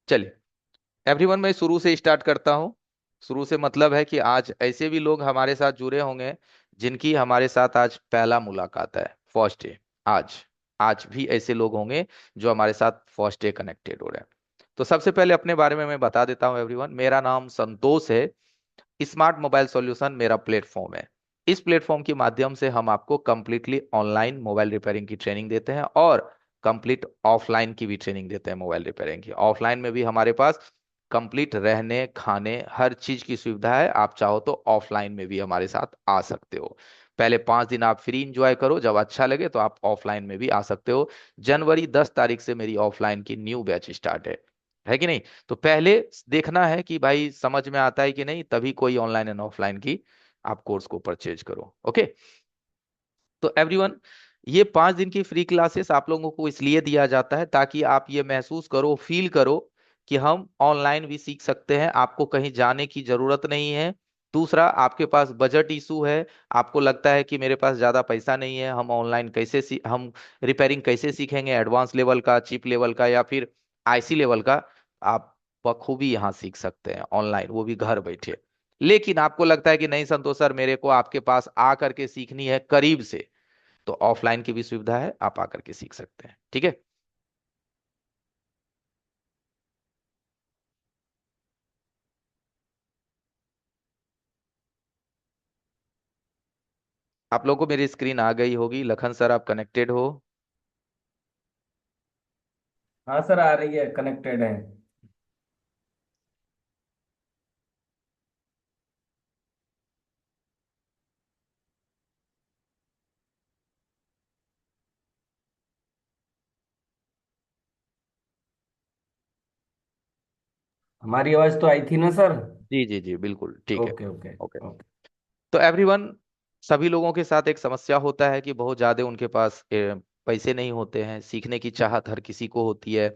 चलिए एवरीवन, मैं शुरू से स्टार्ट करता हूँ। शुरू से मतलब है कि आज ऐसे भी लोग हमारे साथ जुड़े होंगे जिनकी हमारे साथ आज पहला मुलाकात है, फर्स्ट डे। आज आज भी ऐसे लोग होंगे जो हमारे साथ फर्स्ट डे कनेक्टेड हो रहे हैं। तो सबसे पहले अपने बारे में मैं बता देता हूँ एवरीवन, मेरा नाम संतोष है। स्मार्ट मोबाइल सॉल्यूशन मेरा प्लेटफॉर्म है। इस प्लेटफॉर्म के माध्यम से हम आपको कंप्लीटली ऑनलाइन मोबाइल रिपेयरिंग की ट्रेनिंग देते हैं और कंप्लीट ऑफलाइन की भी ट्रेनिंग देते हैं। मोबाइल रिपेयरिंग की ऑफलाइन में भी हमारे पास कंप्लीट रहने खाने हर चीज की सुविधा है। आप चाहो तो ऑफलाइन में भी हमारे साथ आ सकते हो। पहले 5 दिन आप फ्री इंजॉय करो, जब अच्छा लगे तो आप ऑफलाइन में भी आ सकते हो। जनवरी 10 तारीख से मेरी ऑफलाइन की न्यू बैच स्टार्ट है कि नहीं। तो पहले देखना है कि भाई समझ में आता है कि नहीं, तभी कोई ऑनलाइन एंड ऑफलाइन की आप कोर्स को परचेज करो। ओके। तो एवरीवन, ये 5 दिन की फ्री क्लासेस आप लोगों को इसलिए दिया जाता है ताकि आप ये महसूस करो, फील करो कि हम ऑनलाइन भी सीख सकते हैं। आपको कहीं जाने की जरूरत नहीं है। दूसरा, आपके पास बजट इशू है, आपको लगता है कि मेरे पास ज्यादा पैसा नहीं है, हम ऑनलाइन कैसे हम रिपेयरिंग कैसे सीखेंगे, एडवांस लेवल का, चिप लेवल का या फिर आईसी लेवल का। आप बखूबी यहाँ सीख सकते हैं ऑनलाइन, वो भी घर बैठे। लेकिन आपको लगता है कि नहीं संतोष सर, मेरे को आपके पास आ करके सीखनी है करीब से, तो ऑफलाइन की भी सुविधा है, आप आकर के सीख सकते हैं। ठीक है। आप लोगों को मेरी स्क्रीन आ गई होगी। लखन सर, आप कनेक्टेड हो? हाँ सर, आ रही है, कनेक्टेड है। हमारी आवाज तो आई थी ना सर? जी जी जी, बिल्कुल ठीक है। Okay okay okay. ओके। तो एवरीवन, सभी लोगों के साथ एक समस्या होता है कि बहुत ज्यादा उनके पास पैसे नहीं होते हैं। सीखने की चाहत हर किसी को होती है।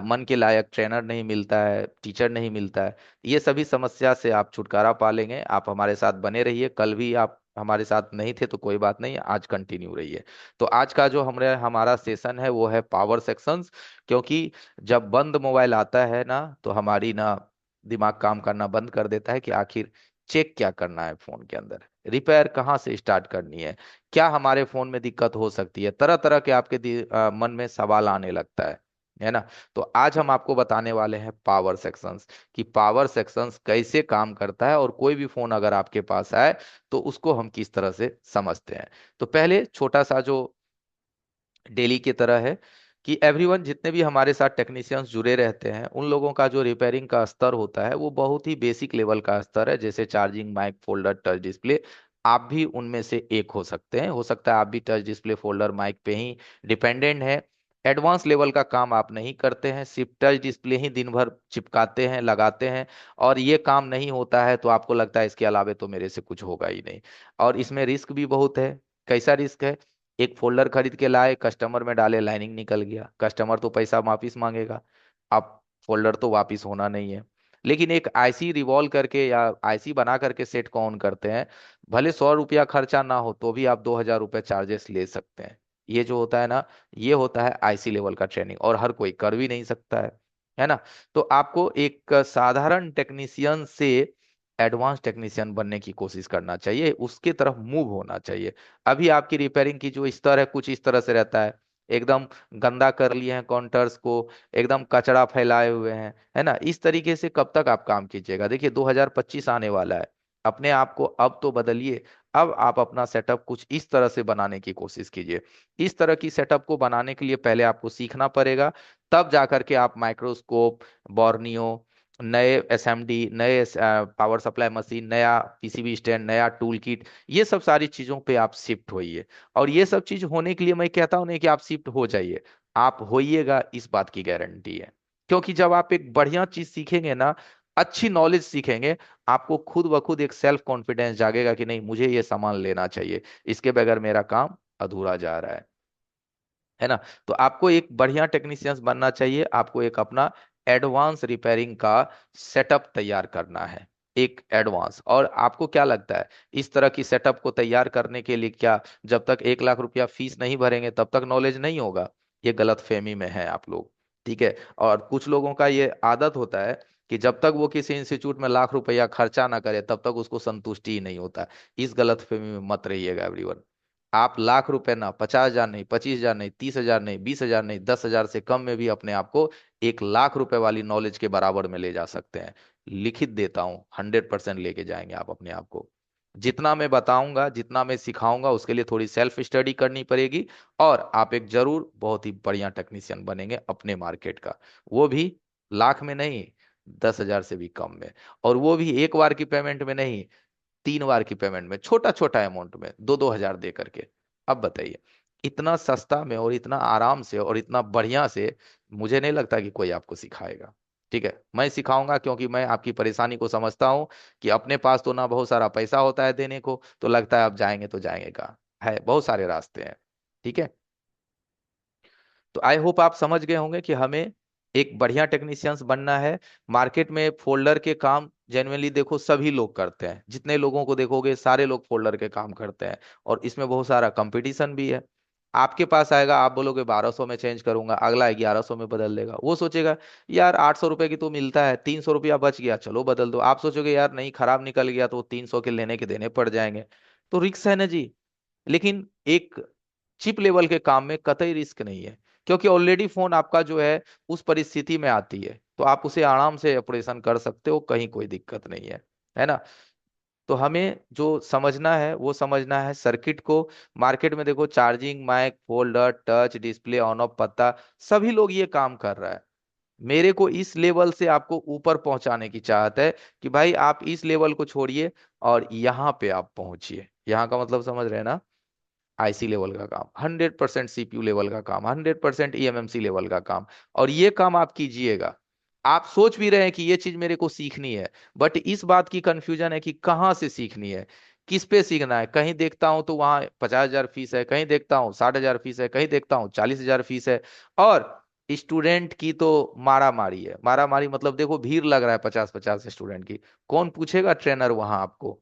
मन के लायक ट्रेनर नहीं मिलता है, टीचर नहीं मिलता है। ये सभी समस्या से आप छुटकारा पा लेंगे। आप हमारे साथ बने रहिए। कल भी आप हमारे साथ नहीं थे तो कोई बात नहीं, आज कंटिन्यू रहिए। तो आज का जो हमारा सेशन है वो है पावर सेक्शंस। क्योंकि जब बंद मोबाइल आता है ना, तो हमारी ना दिमाग काम करना बंद कर देता है कि आखिर चेक क्या करना है फोन के अंदर, रिपेयर कहाँ से स्टार्ट करनी है, क्या हमारे फोन में दिक्कत हो सकती है। तरह तरह के आपके मन में सवाल आने लगता है ना। तो आज हम आपको बताने वाले हैं पावर सेक्शंस, कि पावर सेक्शंस कैसे काम करता है और कोई भी फोन अगर आपके पास आए तो उसको हम किस तरह से समझते हैं। तो पहले छोटा सा जो डेली की तरह है कि एवरीवन, जितने भी हमारे साथ टेक्नीशियंस जुड़े रहते हैं उन लोगों का जो रिपेयरिंग का स्तर होता है वो बहुत ही बेसिक लेवल का स्तर है, जैसे charging, mic, folder, touch display. आप भी उनमें से एक हो सकते हैं। हो सकता है आप भी टच डिस्प्ले, फोल्डर, माइक पे ही डिपेंडेंट है। एडवांस लेवल का काम आप नहीं करते हैं, सिर्फ टच डिस्प्ले ही दिन भर चिपकाते हैं, लगाते हैं। और ये काम नहीं होता है तो आपको लगता है इसके अलावे तो मेरे से कुछ होगा ही नहीं। और इसमें रिस्क भी बहुत है। कैसा रिस्क है? एक फोल्डर खरीद के लाए, कस्टमर में डाले, लाइनिंग निकल गया, कस्टमर तो पैसा वापिस मांगेगा। अब फोल्डर तो वापिस होना नहीं है। लेकिन एक आईसी रिवॉल्व करके या आईसी बना करके सेट को ऑन करते हैं, भले 100 रुपया खर्चा ना हो तो भी आप 2,000 रुपये चार्जेस ले सकते हैं। ये जो होता है ना, ये होता है आईसी लेवल का ट्रेनिंग, और हर कोई कर भी नहीं सकता है ना। तो आपको एक साधारण टेक्नीशियन से एडवांस टेक्नीशियन बनने की कोशिश करना चाहिए, उसके तरफ मूव होना चाहिए। अभी आपकी रिपेयरिंग की जो स्तर है कुछ इस तरह से रहता है, एकदम गंदा कर लिए हैं काउंटर्स को, एकदम कचरा फैलाए हुए हैं, है ना। इस तरीके से कब तक आप काम कीजिएगा? देखिए 2025 आने वाला है। अपने आप को अब तो बदलिए। अब आप अपना सेटअप कुछ इस तरह से बनाने की कोशिश कीजिए। इस तरह की सेटअप को बनाने के लिए पहले आपको सीखना पड़ेगा। तब जाकर के आप माइक्रोस्कोप, बॉर्नियो, नए एसएमडी, नए पावर सप्लाई मशीन, नया पीसीबी स्टैंड, नया टूल किट, ये सब सारी चीजों पे आप शिफ्ट होइए। और ये सब चीज होने के लिए मैं कहता हूं नहीं कि आप शिफ्ट हो जाइए, आप होइएगा, इस बात की गारंटी है। क्योंकि जब आप एक बढ़िया चीज सीखेंगे ना, अच्छी नॉलेज सीखेंगे, आपको खुद ब खुद एक सेल्फ कॉन्फिडेंस जागेगा कि नहीं, मुझे ये सामान लेना चाहिए, इसके बगैर मेरा काम अधूरा जा रहा है ना। तो आपको एक बढ़िया टेक्नीशियंस बनना चाहिए। आपको एक अपना एडवांस रिपेयरिंग का सेटअप तैयार करना है, एक एडवांस। और आपको क्या लगता है, इस तरह की सेटअप को तैयार करने के लिए क्या जब तक 1 लाख रुपया फीस नहीं भरेंगे तब तक नॉलेज नहीं होगा? ये गलत फहमी में है आप लोग। ठीक है। और कुछ लोगों का ये आदत होता है कि जब तक वो किसी इंस्टीट्यूट में लाख रुपया खर्चा ना करे तब तक उसको संतुष्टि ही नहीं होता। इस गलतफहमी में मत रहिएगा एवरीवन। आप लाख रुपए ना, 50,000 नहीं, 25,000 नहीं, 30,000 नहीं, 20,000 नहीं, 10,000 से कम में भी अपने आप को 1 लाख रुपए वाली नॉलेज के बराबर में ले जा सकते हैं। लिखित देता हूं, 100% लेके जाएंगे आप अपने आप को। जितना मैं बताऊंगा, जितना मैं सिखाऊंगा, उसके लिए थोड़ी सेल्फ स्टडी करनी पड़ेगी। और आप एक जरूर बहुत ही बढ़िया टेक्नीशियन बनेंगे अपने मार्केट का। वो भी लाख में नहीं, 10,000 से भी कम में। और वो भी एक बार की पेमेंट में नहीं, 3 बार की पेमेंट में, छोटा छोटा अमाउंट में, 2-2 हजार दे करके। अब बताइए, इतना सस्ता में और इतना आराम से और इतना बढ़िया से मुझे नहीं लगता कि कोई आपको सिखाएगा। ठीक है, मैं सिखाऊंगा क्योंकि मैं आपकी परेशानी को समझता हूँ कि अपने पास तो ना बहुत सारा पैसा होता है देने को, तो लगता है अब जाएंगे तो जाएंगे का है, बहुत सारे रास्ते हैं। ठीक है। तो आई होप आप समझ गए होंगे कि हमें एक बढ़िया टेक्नीशियंस बनना है। मार्केट में फोल्डर के काम जेन्युइनली देखो सभी लोग करते हैं, जितने लोगों को देखोगे सारे लोग फोल्डर के काम करते हैं। और इसमें बहुत सारा कंपटीशन भी है। आपके पास आएगा, आप बोलोगे 1200 में चेंज करूंगा, अगला 1100 में बदल देगा। वो सोचेगा यार 800 रुपए की तो मिलता है, 300 रुपया बच गया, चलो बदल दो। आप सोचोगे यार नहीं, खराब निकल गया तो 300 के लेने के देने पड़ जाएंगे। तो रिक्स है ना जी। लेकिन एक चिप लेवल के काम में कतई रिस्क नहीं है, क्योंकि ऑलरेडी फोन आपका जो है उस परिस्थिति में आती है, तो आप उसे आराम से ऑपरेशन कर सकते हो, कहीं कोई दिक्कत नहीं है ना। तो हमें जो समझना है वो समझना है सर्किट को। मार्केट में देखो, charging mic, folder, touch display, on off, पत्ता, सभी लोग ये काम कर रहा है। मेरे को इस लेवल से आपको ऊपर पहुंचाने की चाहत है कि भाई आप इस लेवल को छोड़िए और यहाँ पे आप पहुंचिए। यहाँ का मतलब समझ रहे हैं ना। आईसी लेवल का काम, 100% सीपीयू लेवल का काम, 100% ईएमएमसी लेवल का काम। और ये काम आप कीजिएगा। आप सोच भी रहे हैं कि ये चीज मेरे को सीखनी है, बट इस बात की कंफ्यूजन है कि कहाँ से सीखनी है, किस पे सीखना है। कहीं देखता हूं तो वहां 50,000 फीस है, कहीं देखता हूँ 60,000 फीस है, कहीं देखता हूँ 40,000 फीस है। और स्टूडेंट की तो मारा मारी है। मारा मारी मतलब देखो, भीड़ लग रहा है 50-50 स्टूडेंट की। कौन पूछेगा ट्रेनर वहां आपको?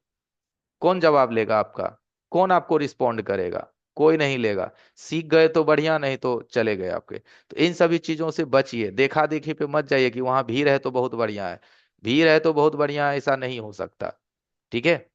कौन जवाब लेगा आपका? कौन आपको रिस्पॉन्ड करेगा? कोई नहीं लेगा। सीख गए तो बढ़िया, नहीं तो चले गए आपके। तो इन सभी चीजों से बचिए, देखा देखी पे मत जाइए कि वहां भीड़ है तो बहुत बढ़िया है। भीड़ है तो बहुत बढ़िया है, ऐसा नहीं हो सकता। ठीक है।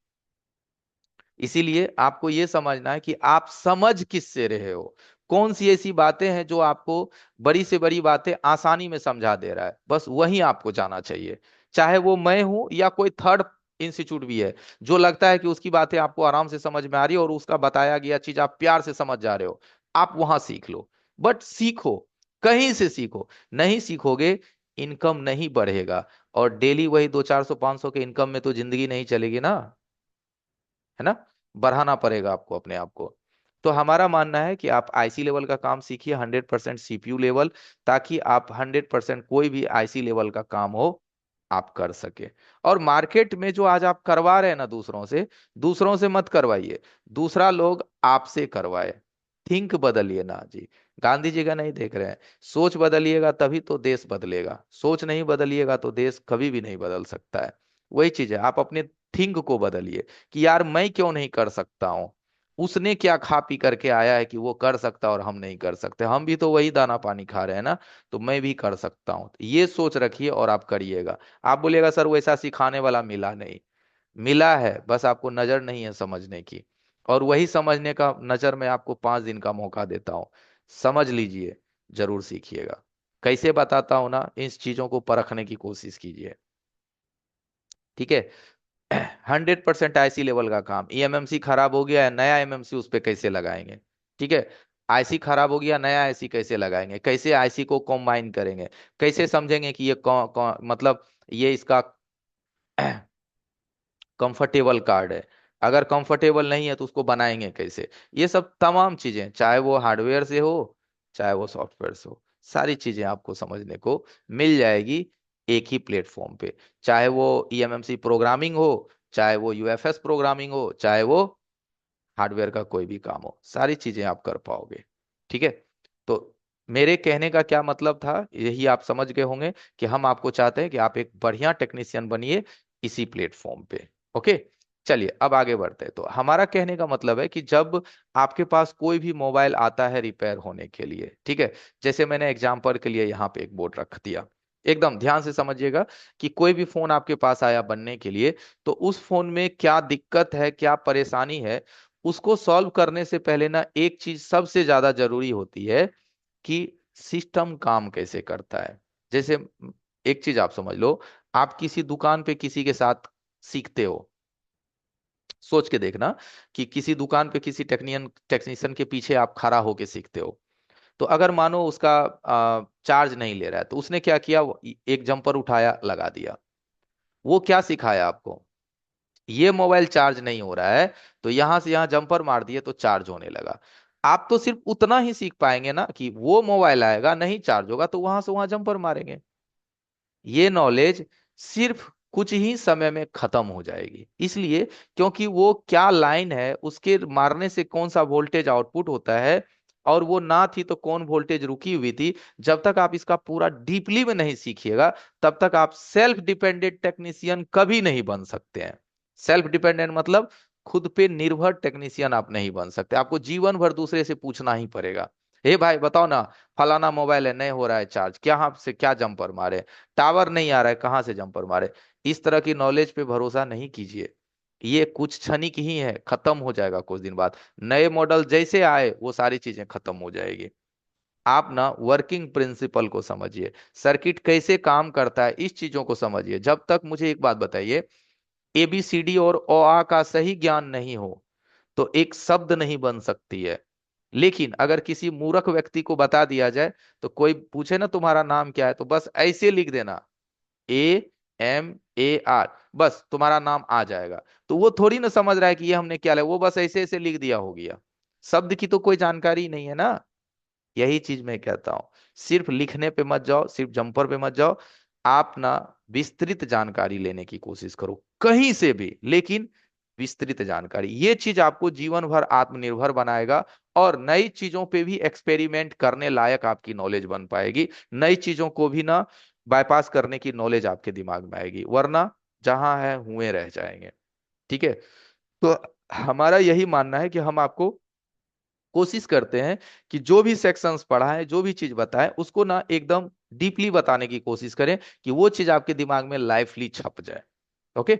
इसीलिए आपको ये समझना है कि आप समझ किससे रहे हो। कौन सी ऐसी बातें हैं जो आपको बड़ी से बड़ी बातें आसानी में समझा दे रहा है, बस वही आपको जाना चाहिए। चाहे वो मैं हूं या कोई थर्ड इंस्टीट्यूट भी है, जो लगता है कि उसकी बातें आपको आराम से समझ में आ रही है और उसका बताया गया चीज आप प्यार से समझ जा रहे हो, आप वहां सीख लो। बट सीखो, कहीं से सीखो। नहीं सीखोगे, इनकम नहीं बढ़ेगा। और डेली वही 200, 400, 500 के इनकम में तो जिंदगी नहीं चलेगी ना, है ना। बढ़ाना पड़ेगा आपको अपने आप को। तो हमारा मानना है कि आप आईसी लेवल का काम सीखिए, 100% सीपीयू लेवल, ताकि आप 100% कोई भी आईसी लेवल का काम हो आप कर सके। और मार्केट में जो आज आप करवा रहे हैं ना दूसरों से मत करवाइए, दूसरा लोग आपसे करवाए। थिंक बदलिए ना जी। गांधी जी का नहीं देख रहे हैं? सोच बदलिएगा तभी तो देश बदलेगा, सोच नहीं बदलिएगा तो देश कभी भी नहीं बदल सकता है। वही चीज है, आप अपने थिंक को बदलिए कि यार मैं क्यों नहीं कर सकता हूं। उसने क्या खा पी करके आया है कि वो कर सकता और हम नहीं कर सकते? हम भी तो वही दाना पानी खा रहे हैं ना, तो मैं भी कर सकता हूँ। ये सोच रखिए और आप करिएगा। आप बोलिएगा सर वैसा सिखाने वाला मिला नहीं। मिला है, बस आपको नजर नहीं है समझने की। और वही समझने का नजर में आपको 5 दिन का मौका देता हूँ, समझ लीजिए, जरूर सीखिएगा। कैसे बताता हूं ना, इन चीजों को परखने की कोशिश कीजिए। ठीक है। 100% आईसी लेवल का काम, ईएमएमसी खराब हो गया है, नया एमएमसी उस पे कैसे लगाएंगे? ठीक है। आईसी खराब हो गया, नया आईसी कैसे लगाएंगे? कैसे आईसी को कॉम्बाइन करेंगे? कैसे समझेंगे कि ये मतलब ये इसका कंफर्टेबल कार्ड है? अगर कंफर्टेबल नहीं है तो उसको बनाएंगे कैसे? ये सब तमाम चीजें, चाहे वो हार्डवेयर से हो चाहे वो सॉफ्टवेयर से हो, सारी चीजें आपको समझने को मिल जाएगी एक ही प्लेटफॉर्म पे। चाहे वो ईएमएमसी प्रोग्रामिंग हो, चाहे वो यूएफएस प्रोग्रामिंग हो, चाहे वो हार्डवेयर का कोई भी काम हो, सारी चीजें आप कर पाओगे। ठीक है। तो मेरे कहने का क्या मतलब था, यही आप समझ गए होंगे कि हम आपको चाहते हैं कि आप एक बढ़िया टेक्नीशियन बनिए इसी प्लेटफॉर्म पे। ओके। चलिए अब आगे बढ़ते हैं। तो हमारा कहने का मतलब है कि जब आपके पास कोई भी मोबाइल आता है रिपेयर होने के लिए, ठीक है, जैसे मैंने एग्जांपल के लिए यहाँ पे एक बोर्ड रख दिया, एकदम ध्यान से समझिएगा कि कोई भी फोन आपके पास आया बनने के लिए, तो उस फोन में क्या दिक्कत है, क्या परेशानी है, उसको सॉल्व करने से पहले ना एक चीज सबसे ज्यादा जरूरी होती है कि सिस्टम काम कैसे करता है। जैसे एक चीज आप समझ लो, आप किसी दुकान पे किसी के साथ सीखते हो, सोच के देखना कि किसी दुकान पे किसी टेक्नीशियन के पीछे आप खड़ा होके सीखते हो, तो अगर मानो उसका चार्ज नहीं ले रहा है, तो उसने क्या किया, वो एक जंपर उठाया लगा दिया। वो क्या सिखाया आपको, ये मोबाइल चार्ज नहीं हो रहा है, तो यहां से यहां जंपर मार दिए तो चार्ज होने लगा। आप तो सिर्फ उतना ही सीख पाएंगे ना कि वो मोबाइल आएगा नहीं चार्ज होगा तो वहां से वहां जंपर मारेंगे। ये नॉलेज सिर्फ कुछ ही समय में खत्म हो जाएगी, इसलिए क्योंकि वो क्या लाइन है, उसके मारने से कौन सा वोल्टेज आउटपुट होता है, और वो ना थी तो कौन वोल्टेज रुकी हुई थी, जब तक आप इसका पूरा डीपली में नहीं सीखिएगा तब तक आप सेल्फ डिपेंडेंट टेक्नीशियन कभी नहीं बन सकते हैं। सेल्फ डिपेंडेंट मतलब खुद पे निर्भर टेक्नीशियन आप नहीं बन सकते, आपको जीवन भर दूसरे से पूछना ही पड़ेगा। हे भाई बताओ ना, फलाना मोबाइल है नहीं हो रहा है चार्ज, क्या आप से क्या जंपर मारे, टावर नहीं आ रहा है कहाँ से जंपर मारे। इस तरह की नॉलेज पे भरोसा नहीं कीजिए, ये कुछ क्षणिक ही है, खत्म हो जाएगा कुछ दिन बाद। नए मॉडल जैसे आए वो सारी चीजें खत्म हो जाएगी। आप ना वर्किंग प्रिंसिपल को समझिए, सर्किट कैसे काम करता है इस चीजों को समझिए। जब तक मुझे एक बात बताइए, एबीसीडी और ओ आ का सही ज्ञान नहीं हो तो एक शब्द नहीं बन सकती है। लेकिन अगर किसी मूर्ख व्यक्ति को बता दिया जाए, तो कोई पूछे ना तुम्हारा नाम क्या है, तो बस ऐसे लिख देना AMAR, बस तुम्हारा नाम आ जाएगा। तो वो थोड़ी ना समझ रहा है कि ये हमने क्या लिया, वो बस ऐसे ऐसे लिख दिया हो गया। शब्द की तो कोई जानकारी नहीं है ना। यही चीज मैं कहता हूं, सिर्फ लिखने पे मत जाओ, सिर्फ जंपर पे मत जाओ, आप ना विस्तृत जानकारी लेने की कोशिश करो कहीं से भी, लेकिन विस्तृत जानकारी, ये चीज आपको जीवन भर आत्मनिर्भर बनाएगा। और नई चीजों पे भी एक्सपेरिमेंट करने लायक आपकी नॉलेज बन पाएगी, नई चीजों को भी ना बाईपास करने की नॉलेज आपके दिमाग में आएगी, वरना जहां है हुए रह जाएंगे। ठीक है, तो हमारा यही मानना है कि हम आपको कोशिश करते हैं कि जो भी सेक्शंस पढ़ा है, जो भी चीज बताएं, उसको ना एकदम डीपली बताने की कोशिश करें कि वो चीज आपके दिमाग में लाइफली छप जाए। ओके,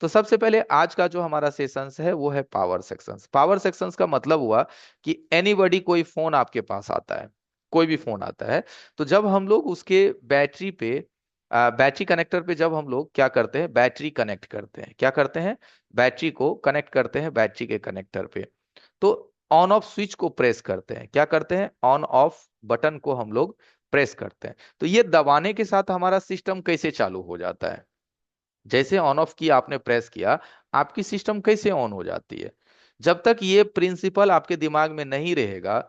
तो सबसे पहले आज का जो हमारा सेशंस है वो है पावर सेक्शंस। पावर सेक्शंस का मतलब हुआ कि एनीबॉडी, कोई फोन आपके पास आता है, कोई भी फोन आता है, तो जब हम लोग उसके बैटरी पे बैटरी कनेक्टर पे जब हम लोग क्या करते हैं, बैटरी कनेक्ट करते हैं, क्या करते हैं, बैटरी को कनेक्ट करते हैं बैटरी के कनेक्टर पे, तो ऑन ऑफ स्विच को प्रेस करते हैं, क्या करते हैं, ऑन ऑफ बटन को हम लोग प्रेस करते हैं। तो ये दबाने के साथ हमारा सिस्टम कैसे चालू हो जाता है, जैसे ऑन ऑफ की आपने प्रेस किया, आपकी सिस्टम कैसे ऑन हो जाती है। जब तक ये प्रिंसिपल आपके दिमाग में नहीं रहेगा,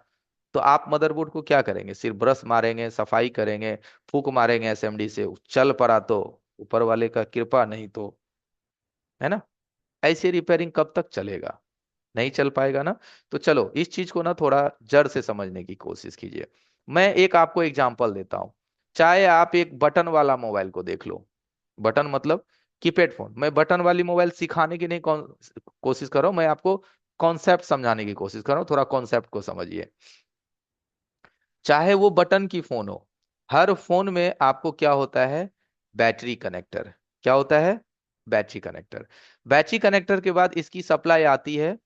तो आप मदरबोर्ड को क्या करेंगे, सिर्फ ब्रश मारेंगे, सफाई करेंगे, फूक मारेंगे एसएमडी से, चल पड़ा तो ऊपर वाले का कृपा, नहीं तो, है ना। ऐसे रिपेयरिंग कब तक चलेगा, नहीं चल पाएगा ना। तो चलो इस चीज को ना थोड़ा जड़ से समझने की कोशिश कीजिए। मैं एक आपको एग्जांपल देता हूं, चाहे आप एक बटन वाला मोबाइल को देख लो, बटन मतलब कीपैड फोन, मैं बटन वाली मोबाइल सिखाने की नहीं कोशिश कर रहा हूं, मैं आपको कॉन्सेप्ट समझाने की कोशिश कर रहा हूं, थोड़ा कॉन्सेप्ट को समझिए। चाहे वो बटन की फोन हो, हर फोन में आपको क्या होता है, बैटरी कनेक्टर, क्या होता है, बैटरी कनेक्टर। बैटरी कनेक्टर के बाद इसकी सप्लाई आती है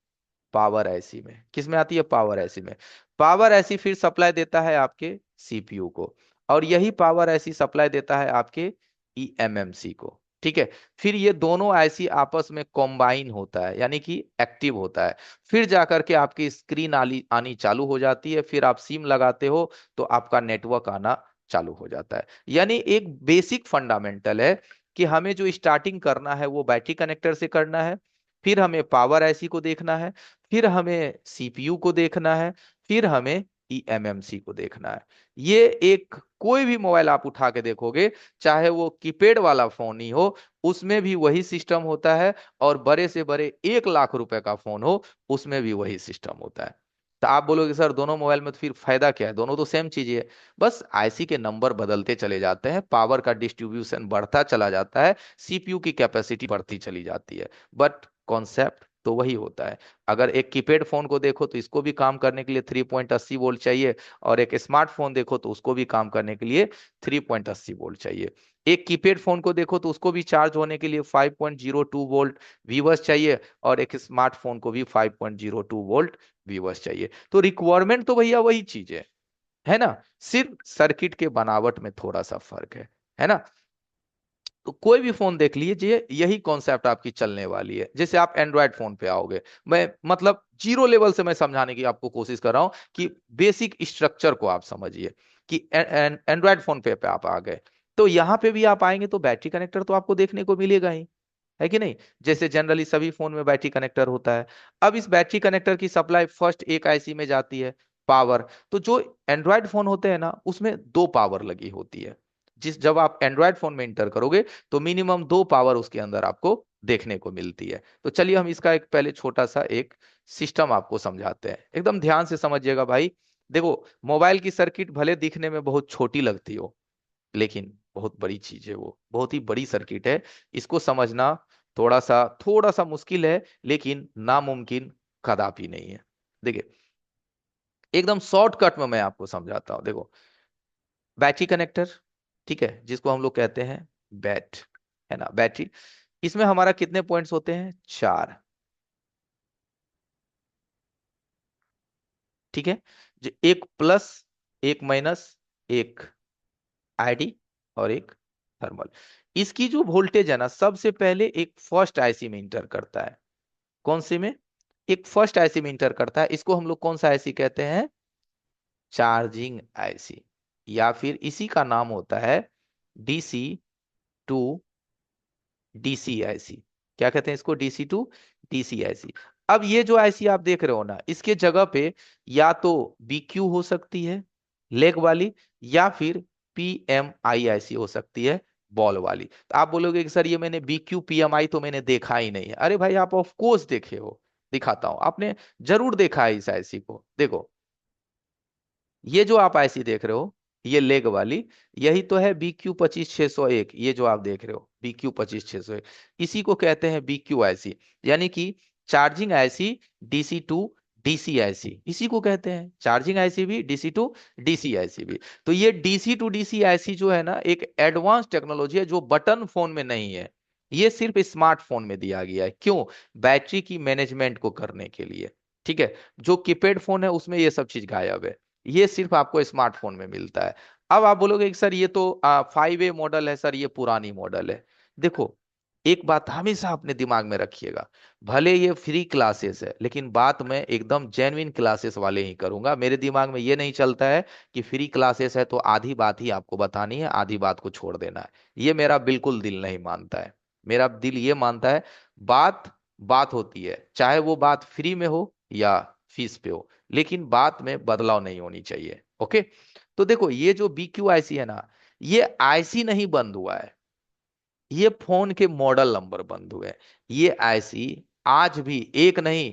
पावर आईसी में, किस में आती है, पावर आईसी में। पावर आईसी फिर सप्लाई देता है आपके सीपीयू को, और यही पावर आईसी सप्लाई देता है आपके ईएमएमसी को। ठीक है, फिर ये दोनों आईसी आपस में कॉम्बाइन होता है, यानी कि एक्टिव होता है, फिर जाकर के आपकी स्क्रीन आनी आनी चालू हो जाती है, फिर आप सिम लगाते हो तो आपका नेटवर्क आना चालू हो जाता है। यानी एक बेसिक फंडामेंटल है कि हमें जो स्टार्टिंग करना है वो बैटरी कनेक्टर से करना है, फिर हमें पावर आईसी को देखना है, फिर हमें सीपीयू को देखना है, फिर हमें ईएमएमसी को देखना है। ये एक कोई भी मोबाइल आप उठा के देखोगे, चाहे वो कीपैड वाला फोन ही हो, उसमें भी वही सिस्टम होता है, और बड़े से बड़े 1 लाख रुपए का फोन हो उसमें भी वही सिस्टम होता है। तो आप बोलोगे सर दोनों मोबाइल में तो फिर फायदा क्या है, दोनों तो सेम चीज है, बस आईसी के नंबर बदलते चले जाते हैं, पावर का डिस्ट्रीब्यूशन बढ़ता चला जाता है, सीपीयू की कैपेसिटी बढ़ती चली जाती है, बट कॉन्सेप्ट तो वही होता है। अगर एक कीपैड फोन को देखो तो इसको भी काम करने के लिए 3.80 वोल्ट चाहिए, और एक स्मार्टफोन देखो तो उसको भी काम करने के लिए 3.80 वोल्ट चाहिए। एक कीपैड फोन को देखो तो उसको भी चार्ज होने के लिए 5.02 वोल्ट वीवर्स चाहिए, और एक स्मार्टफोन को भी 5.02 वोल्ट वीवर्स चाहिए। तो रिक्वायरमेंट तो भैया वही चीज है ना, सिर्फ सर्किट के बनावट में थोड़ा सा फर्क है ना। तो कोई भी फोन देख लीजिए, यही कॉन्सेप्ट आपकी चलने वाली है। जैसे आप एंड्रॉयड फोन पे आओगे, मैं मतलब जीरो लेवल से मैं समझाने की आपको कोशिश कर रहा हूं कि बेसिक स्ट्रक्चर को आप समझिए कि एंड्रॉयड फोन पे आप आ गए, तो यहाँ पे भी आप आएंगे तो बैटरी कनेक्टर तो आपको देखने को मिलेगा ही, है कि नहीं। जैसे जनरली सभी फोन में बैटरी कनेक्टर होता है। अब इस बैटरी कनेक्टर की सप्लाई फर्स्ट एक आईसी में जाती है, पावर। तो जो एंड्रॉयड फोन होते हैं ना, उसमें दो पावर लगी होती है। जब आप एंड्रॉयड फोन में इंटर करोगे तो मिनिमम दो पावर उसके अंदर आपको देखने को मिलती है। तो चलिए हम इसका एक पहले छोटा सा एक सिस्टम आपको समझाते हैं, एकदम ध्यान से समझिएगा भाई। देखो, मोबाइल की सर्किट भले दिखने में बहुत छोटी लगती हो, लेकिन बहुत बड़ी चीज है, वो बहुत ही बड़ी सर्किट है। इसको समझना थोड़ा सा मुश्किल है, लेकिन नामुमकिन कदापि नहीं है। देखिए, एकदम शॉर्टकट में मैं आपको समझाता हूं। देखो, बैटरी कनेक्टर, ठीक है, जिसको हम लोग कहते हैं बैट, है ना, बैटरी। इसमें हमारा कितने पॉइंट्स होते हैं? चार, ठीक है। जो एक प्लस, एक माइनस, एक आईडी, और एक थर्मल। इसकी जो वोल्टेज है ना, सबसे पहले एक फर्स्ट आईसी में इंटर करता है। कौन सी में? एक फर्स्ट आईसी में इंटर करता है। इसको हम लोग कौन सा आईसी कहते हैं? चार्जिंग आईसी, या फिर इसी का नाम होता है डीसी टू डीसी आईसी। क्या कहते हैं इसको? DC to DC IC. अब ये जो आईसी आप देख रहे हो ना, इसके जगह पे या तो बीक्यू हो सकती है, लेग वाली, या फिर पीएमआई आईसी हो सकती है, बॉल वाली। तो आप बोलोगे कि सर ये मैंने बीक्यू पीएमआई तो मैंने देखा ही नहीं है। अरे भाई, आप ऑफ कोर्स देखे हो, दिखाता हूं, आपने जरूर देखा है इस आईसी को। देखो, ये जो आप आईसी देख रहे हो, ये लेग वाली, यही तो है BQ 25 601। ये जो आप देख रहे हो BQ 25 601, इसी को कहते हैं BQ आईसी, यानी कि charging IC DC to DC IC. इसी को कहते हैं चार्जिंग आईसी भी, डीसी टू डीसी आईसी भी। तो ये डीसी टू डीसी आईसी जो है ना, एक एडवांस टेक्नोलॉजी है जो बटन फोन में नहीं है। ये सिर्फ स्मार्टफोन में दिया गया है। क्यों? बैटरी की मैनेजमेंट को करने के लिए, ठीक है। जो कीपैड फोन है उसमें ये सब चीज गायब है, ये सिर्फ आपको स्मार्टफोन में मिलता है। अब आप बोलोगे कि सर ये तो 5A मॉडल है, सर ये पुरानी मॉडल है। देखो, एक बात हमेशा अपने दिमाग में रखिएगा, भले ये फ्री क्लासेस है, लेकिन बात मैं एकदम जेन्युइन क्लासेस वाले ही करूंगा। मेरे दिमाग में ये नहीं चलता है कि फ्री क्लासेस है तो आधी बात ही आपको बतानी है, आधी बात को छोड़ देना है। ये मेरा बिल्कुल दिल नहीं मानता है। मेरा दिल ये मानता है, बात बात होती है, चाहे वो बात फ्री में हो या फीस पे हो, लेकिन बात में बदलाव नहीं होनी चाहिए। ओके। तो देखो, ये जो BQ आईसी है ना, ये आईसी नहीं बंद हुआ है, ये फोन के मॉडल नंबर बंद हुए हैं। ये आईसी आज भी एक नहीं,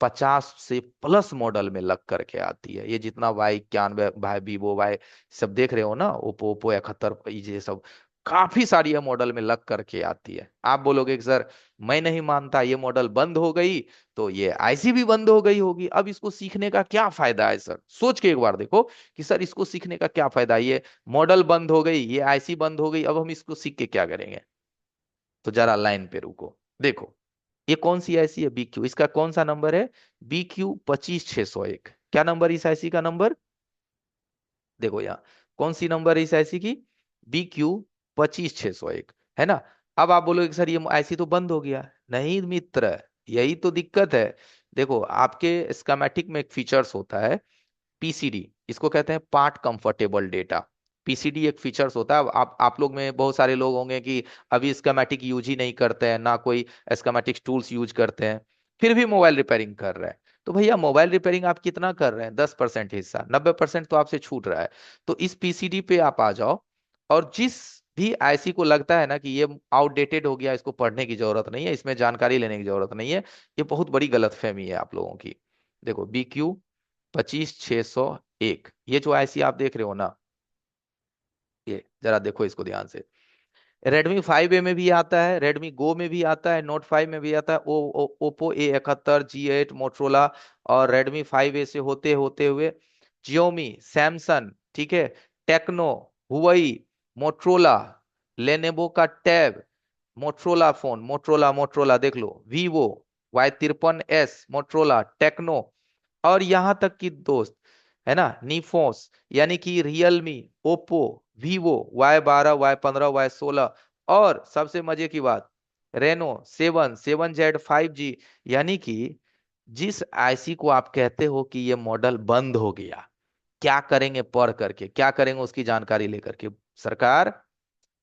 50 से प्लस मॉडल में लग करके आती है। ये जितना Y91, भाई वीवो वाई सब देख रहे हो ना, ओप्पो ओप्पो 71, ये सब काफी सारी ये मॉडल में लग करके आती है। आप बोलोगे कि सर मैं नहीं मानता, ये मॉडल बंद हो गई तो ये आईसी भी बंद हो गई होगी। अब इसको सीखने का क्या फायदा है सर? सोच के एक बार देखो कि सर इसको सीखने का क्या फायदा है। ये मॉडल बंद हो गई, ये आईसी बंद हो गई, अब हम इसको सीख के क्या करेंगे? तो जरा लाइन पे रुको। देखो, ये कौन सी आईसी है? BQ, इसका कौन सा नंबर है? BQ 25 601। क्या नंबर इस आईसी का नंबर? देखो यहाँ, कौन सी नंबर है इस आईसी की? BQ 25 601, है ना। अब आप बोलोगे कि सर ये आईसी तो बंद हो गया। नहीं मित्र, यही तो दिक्कत है। देखो, आपके स्कीमेटिक में एक फीचर्स होता है पीसीडी, इसको कहते हैं पार्ट कंफर्टेबल डेटा। पीसीडी एक फीचर्स होता है। आप लोग में बहुत सारे लोग होंगे कि अभी स्कीमेटिक यूज ही नहीं करते हैं, ना कोई स्कीमेटिक टूल्स यूज करते हैं, फिर भी मोबाइल रिपेयरिंग कर रहे हैं। तो भैया, मोबाइल रिपेयरिंग आप कितना कर रहे हैं? 10% हिस्सा, 90% तो आपसे छूट रहा है। तो इस पीसीडी पे आप आ जाओ, और जिस भी आईसी को लगता है ना कि ये आउटडेटेड हो गया, इसको पढ़ने की जरूरत नहीं है, इसमें जानकारी लेने की जरूरत नहीं है, ये बहुत बड़ी गलतफहमी है आप लोगों की। देखो, BQ 25 601, ये जो आईसी आप देख रहे हो ना, ये जरा देखो इसको ध्यान से। Redmi 5A में भी आता है, Redmi Go में भी आता है, Note 5 में भी आता है, Oppo A71, G8, Motorola, और Redmi 5A से होते होते हुए Xiaomi, Samsung, ठीक है, टेक्नो, हुआई, मोटरोला, लेनेवो का tab, Motorola phone, Motorola Motorola देख लो, वीवो Y53s, मोटरोला, टेक्नो, और यहां तक कि दोस्त, है ना, निफोस, यानी कि Realme, Oppo, Vivo, Y12, Y15, Y16, और सबसे मजे की बात, रेनो 7, 7Z 5G। यानी कि जिस आईसी को आप कहते हो कि ये मॉडल बंद हो गया, क्या करेंगे पढ़ करके, क्या करेंगे उसकी जानकारी लेकर के, सरकार,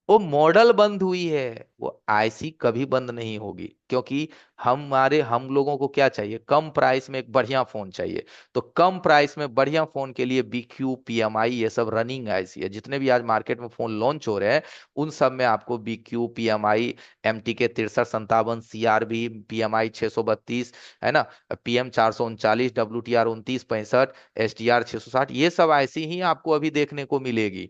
वो मॉडल बंद हुई है, वो आईसी कभी बंद नहीं होगी, क्योंकि हम लोगों को क्या चाहिए, कम प्राइस में एक बढ़िया फोन चाहिए। तो कम प्राइस में बढ़िया फोन के लिए BQ, PMI, ये सब रनिंग आईसी है। जितने भी आज मार्केट में फोन लॉन्च हो रहे हैं, उन सब में आपको BQ, PMI, MTK 6357, CRV, PMI 632, है ना, PM 439, WTR 2965, SDR 660, ये सब आईसी ही आपको अभी देखने को मिलेगी,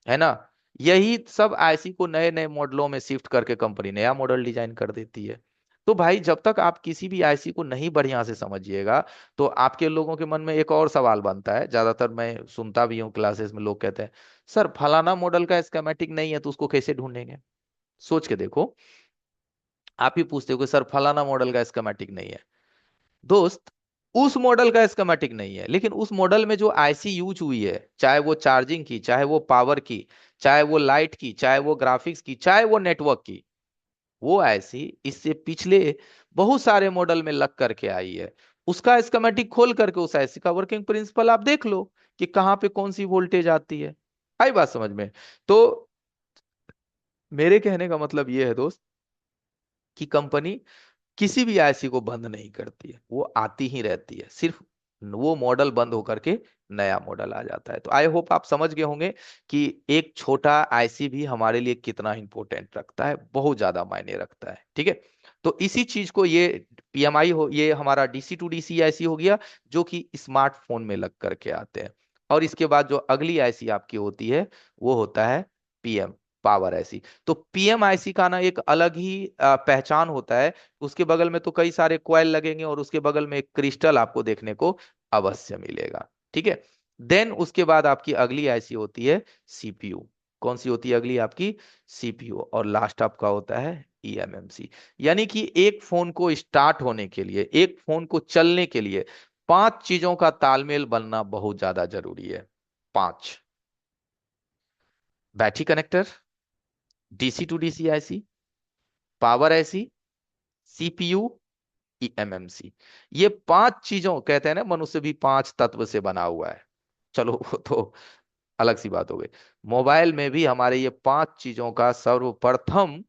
है ना। यही सब आईसी को नए नए मॉडलों में शिफ्ट करके कंपनी नया मॉडल डिजाइन कर देती है। तो भाई जब तक आप किसी भी आईसी को नहीं बढ़िया से समझिएगा, तो आपके लोगों के मन में एक और सवाल बनता है, ज्यादातर मैं सुनता भी हूँ क्लासेस में, लोग कहते हैं सर फलाना मॉडल का स्कीमेटिक नहीं है तो उसको कैसे ढूंढेंगे। सोच के देखो, आप ही पूछते हो कि सर फलाना मॉडल का स्कीमेटिक नहीं है, दोस्त, उस मॉडल का स्कीमेटिक नहीं है, लेकिन उस मॉडल में जो आईसी यूज हुई है, चाहे वो चार्जिंग की, चाहे वो पावर की, चाहे वो लाइट की, चाहे वो ग्राफिक्स की, चाहे वो नेटवर्क की, वो आईसी इससे पिछले बहुत सारे मॉडल में लग करके आई है। उसका स्कीमेटिक खोल करके उस आईसी का वर्किंग प्रिंसिपल आप देख लो कि कहाँ पे कौन सी वोल्टेज आती है। आई बात समझ में। तो मेरे कहने का मतलब ये है दोस्त, कि कंपनी किसी भी आईसी को बंद नहीं करती है, वो आती ही रहती है, सिर्फ वो मॉडल बंद होकर के नया मॉडल आ जाता है। तो आई होप आप समझ गए होंगे कि एक छोटा आईसी भी हमारे लिए कितना इंपॉर्टेंट रखता है, बहुत ज्यादा मायने रखता है, ठीक है। तो इसी चीज को, ये PMI हो, ये हमारा DC to DC आईसी हो गया, जो कि स्मार्टफोन में लग करके आते हैं। और इसके बाद जो अगली आईसी आपकी होती है, वो होता है PM, पावर आईसी। तो PMIC का ना एक अलग ही पहचान होता है। उसके बगल में तो कई सारे कॉइल लगेंगे, और उसके बगल में एक क्रिस्टल आपको देखने को अवश्य मिलेगा, ठीक है। देन उसके बाद आपकी अगली आईसी होती है CPU। कौन सी होती है अगली आपकी? CPU। और लास्ट आपका होता है eMMC। यानी कि एक फोन को स्टार्ट होने के लिए, एक फोन को चलने के लिए 5 चीजों का तालमेल बनना बहुत ज्यादा जरूरी है। 5: battery connector, DC to DC IC, power IC, CPU, eMMC। ये 5 चीजों, कहते हैं ना मनुष्य भी 5 तत्व से बना हुआ है। चलो वो तो अलग सी बात हो गई। मोबाइल में भी हमारे ये 5 चीजों का सर्वप्रथम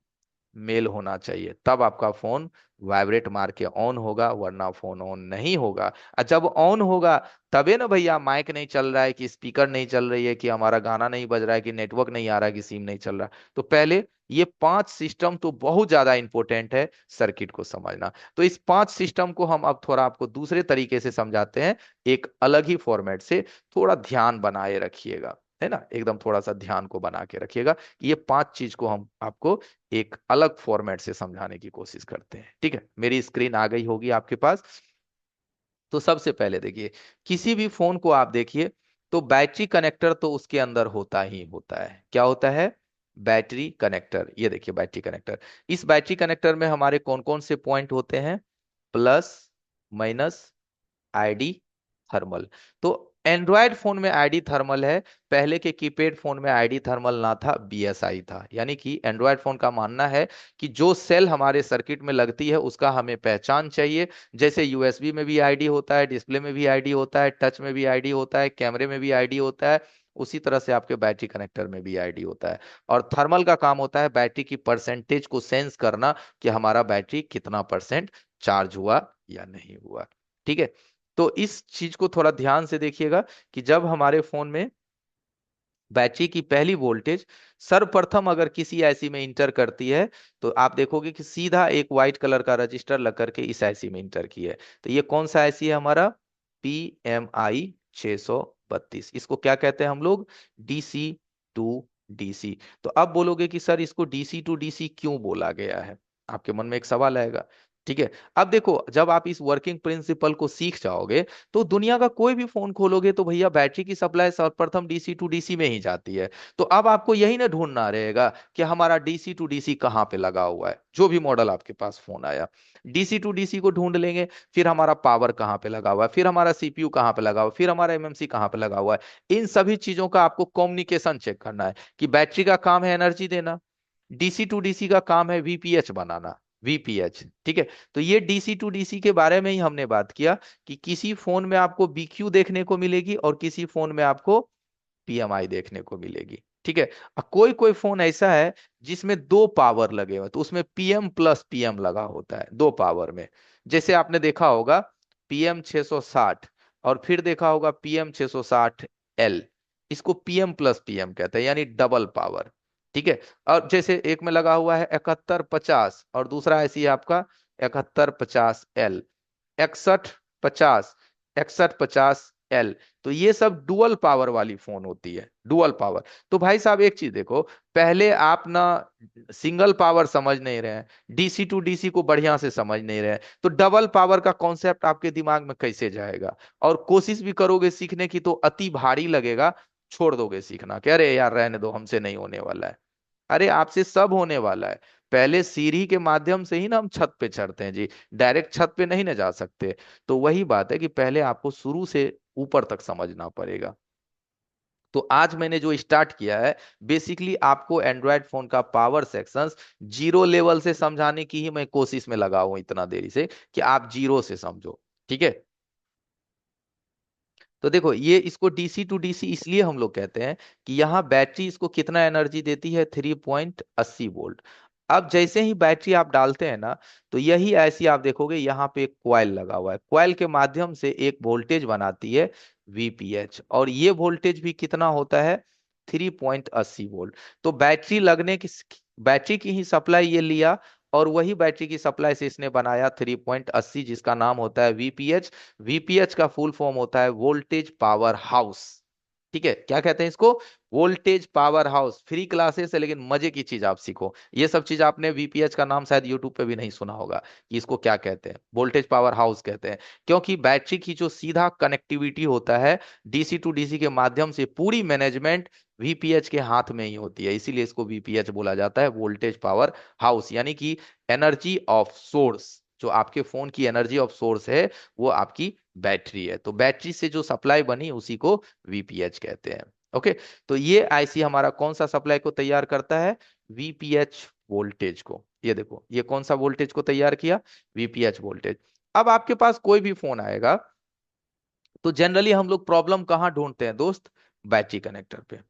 मेल होना चाहिए, तब आपका फोन वाइब्रेट मार के ऑन होगा, वरना फोन ऑन नहीं होगा। और जब ऑन होगा, तबे ना भैया, माइक नहीं चल रहा है, कि स्पीकर नहीं चल रही है, कि हमारा गाना नहीं बज रहा है, कि नेटवर्क नहीं आ रहा है, कि सिम नहीं चल रहा। तो पहले ये 5 सिस्टम तो बहुत ज्यादा इंपॉर्टेंट है सर्किट को समझना। तो इस 5 सिस्टम को हम अब थोड़ा आपको दूसरे तरीके से समझाते हैं, एक अलग ही फॉर्मेट से। थोड़ा ध्यान बनाए रखिएगा, है ना, एकदम थोड़ा सा ध्यान को बना के रखिएगा कि ये 5 चीज को हम आपको एक अलग फॉर्मेट से समझाने की कोशिश करते हैं, ठीक है। मेरी स्क्रीन आ गई होगी आपके पास। तो सबसे पहले देखिए, किसी भी फोन को आप देखिए, तो बैटरी कनेक्टर तो उसके अंदर होता ही होता है। क्या होता है? Battery connector. ये देखिए बैटरी कनेक्टर। इस बैटरी कनेक्टर में हमारे कौन कौन से पॉइंट होते हैं? Plus, minus, ID, thermal. तो एंड्रॉयड फोन में आईडी थर्मल है, पहले के कीपैड फोन में आईडी थर्मल ना था, BSI था। यानी कि एंड्रॉयड फोन का मानना है कि जो सेल हमारे सर्किट में लगती है उसका हमें पहचान चाहिए। जैसे USB में भी आईडी होता है, डिस्प्ले में भी आईडी होता है, टच में भी आईडी होता है, कैमरे में भी आईडी होता है, उसी तरह से आपके बैटरी कनेक्टर में भी आईडी होता है। और थर्मल का काम होता है बैटरी की परसेंटेज को सेंस करना, कि हमारा बैटरी कितना परसेंट चार्ज हुआ या नहीं हुआ, ठीक है। तो इस चीज को थोड़ा ध्यान से देखिएगा, कि जब हमारे फोन में बैटरी की पहली वोल्टेज सर्वप्रथम अगर किसी आईसी में इंटर करती है, तो आप देखोगे कि सीधा एक व्हाइट कलर का रजिस्टर लग करके इस आईसी में इंटर की है। तो ये कौन सा आईसी है हमारा? PMI 632। इसको क्या कहते हैं हम लोग? DC to DC. तो अब बोलोगे कि सर इसको डीसी टू डीसी क्यों बोला गया है, आपके मन में एक सवाल आएगा। ठीक है, अब देखो जब आप इस वर्किंग प्रिंसिपल को सीख जाओगे तो दुनिया का कोई भी फोन खोलोगे तो भैया बैटरी की सप्लाई सर्वप्रथम डीसी टू डीसी में ही जाती है। तो अब आपको यही ना ढूंढना रहेगा कि हमारा डीसी टू डीसी कहाँ पे लगा हुआ है, जो भी मॉडल आपके पास फोन आया डीसी टू डीसी को ढूंढ लेंगे। फिर हमारा पावर कहाँ पे लगा हुआ है, फिर हमारा सीपीयू कहाँ पे लगा हुआ है, फिर हमारा एमएमसी कहाँ पे लगा हुआ है। इन सभी चीजों का आपको कम्युनिकेशन चेक करना है कि बैटरी का काम है एनर्जी देना, डीसी टू डीसी का काम है वीपीएच बनाना, वीपीएच। ठीक है, तो ये डीसी टू डीसी के बारे में ही हमने बात किया कि किसी फोन में आपको बीक्यू देखने को मिलेगी और किसी फोन में आपको पीएमआई देखने को मिलेगी। ठीक है, कोई कोई फोन ऐसा है जिसमें दो पावर लगे हुए हैं, तो उसमें पीएम प्लस पीएम लगा होता है दो पावर में। जैसे आपने देखा होगा पीएम 660 और फिर देखा होगा पीएम 660 एल, इसको पीएम प्लस पीएम कहते हैं, यानी डबल पावर। ठीक है, और जैसे एक में लगा हुआ है 7150 और दूसरा ऐसी है आपका 7150 एल, 6150, 6150 एल। तो ये सब डुअल पावर वाली फोन होती है, डुअल पावर। तो भाई साहब एक चीज देखो, पहले आप ना सिंगल पावर समझ नहीं रहे हैं, डीसी टू डीसी को बढ़िया से समझ नहीं रहे हैं, तो डबल पावर का कॉन्सेप्ट आपके दिमाग में कैसे जाएगा। और कोशिश भी करोगे सीखने की तो अति भारी लगेगा, छोड़ दोगे सीखना कि अरे यार रहने दो हमसे नहीं होने वाला है। अरे आपसे सब होने वाला है। पहले सीढ़ी के माध्यम से ही ना हम छत पे चढ़ते हैं जी, डायरेक्ट छत पे नहीं ना जा सकते। तो वही बात है कि पहले आपको शुरू से ऊपर तक समझना पड़ेगा। तो आज मैंने जो स्टार्ट किया है, बेसिकली आपको एंड्रॉयड फोन का पावर सेक्शंस जीरो लेवल से समझाने की ही मैं कोशिश में लगा हूं इतना देरी से, कि आप जीरो से समझो। ठीक है, तो देखो ये इसको डीसी टू डीसी इसलिए हम लोग कहते हैं कि यहाँ बैटरी इसको कितना एनर्जी देती है, 3.80 वोल्ट। अब जैसे ही बैटरी आप डालते हैं ना, तो यही ऐसी आप देखोगे यहाँ पे एक कॉइल लगा हुआ है, कॉइल के माध्यम से एक वोल्टेज बनाती है वीपीएच, और ये वोल्टेज भी कितना होता है, 3.80 वोल्ट। तो बैटरी लगने की, बैटरी की ही सप्लाई ये लिया, और वही बैटरी की सप्लाई से इसने बनाया 3.80, जिसका नाम होता है वीपीएच। वीपीएच का फुल फॉर्म होता है वोल्टेज पावर हाउस। ठीक है, क्या कहते हैं इसको, voltage power house. Free classes है लेकिन मजे की चीज आप सीखो, ये सब चीज आपने वीपीएच का नाम शायद यूट्यूब पे भी नहीं सुना होगा कि इसको क्या कहते हैं, वोल्टेज पावर हाउस कहते हैं। क्योंकि बैटरी की जो सीधा कनेक्टिविटी होता है डीसी टू डीसी के माध्यम से, पूरी मैनेजमेंट वीपीएच के हाथ में ही होती है, इसीलिए इसको वीपीएच बोला जाता है, वोल्टेज पावर हाउस। यानी कि एनर्जी ऑफ सोर्स, जो आपके फोन की एनर्जी ऑफ सोर्स है वो आपकी बैटरी है। तो बैटरी से जो सप्लाई बनी उसी को वीपीएच कहते हैं। ओके, तो ये आईसी हमारा कौन सा सप्लाई को तैयार करता है, वीपीएच वोल्टेज को। ये देखो ये कौन सा वोल्टेज को तैयार किया, वीपीएच वोल्टेज। अब आपके पास कोई भी फोन आएगा तो जनरली हम लोग प्रॉब्लम कहाँ ढूंढते हैं दोस्त, बैटरी कनेक्टर पे।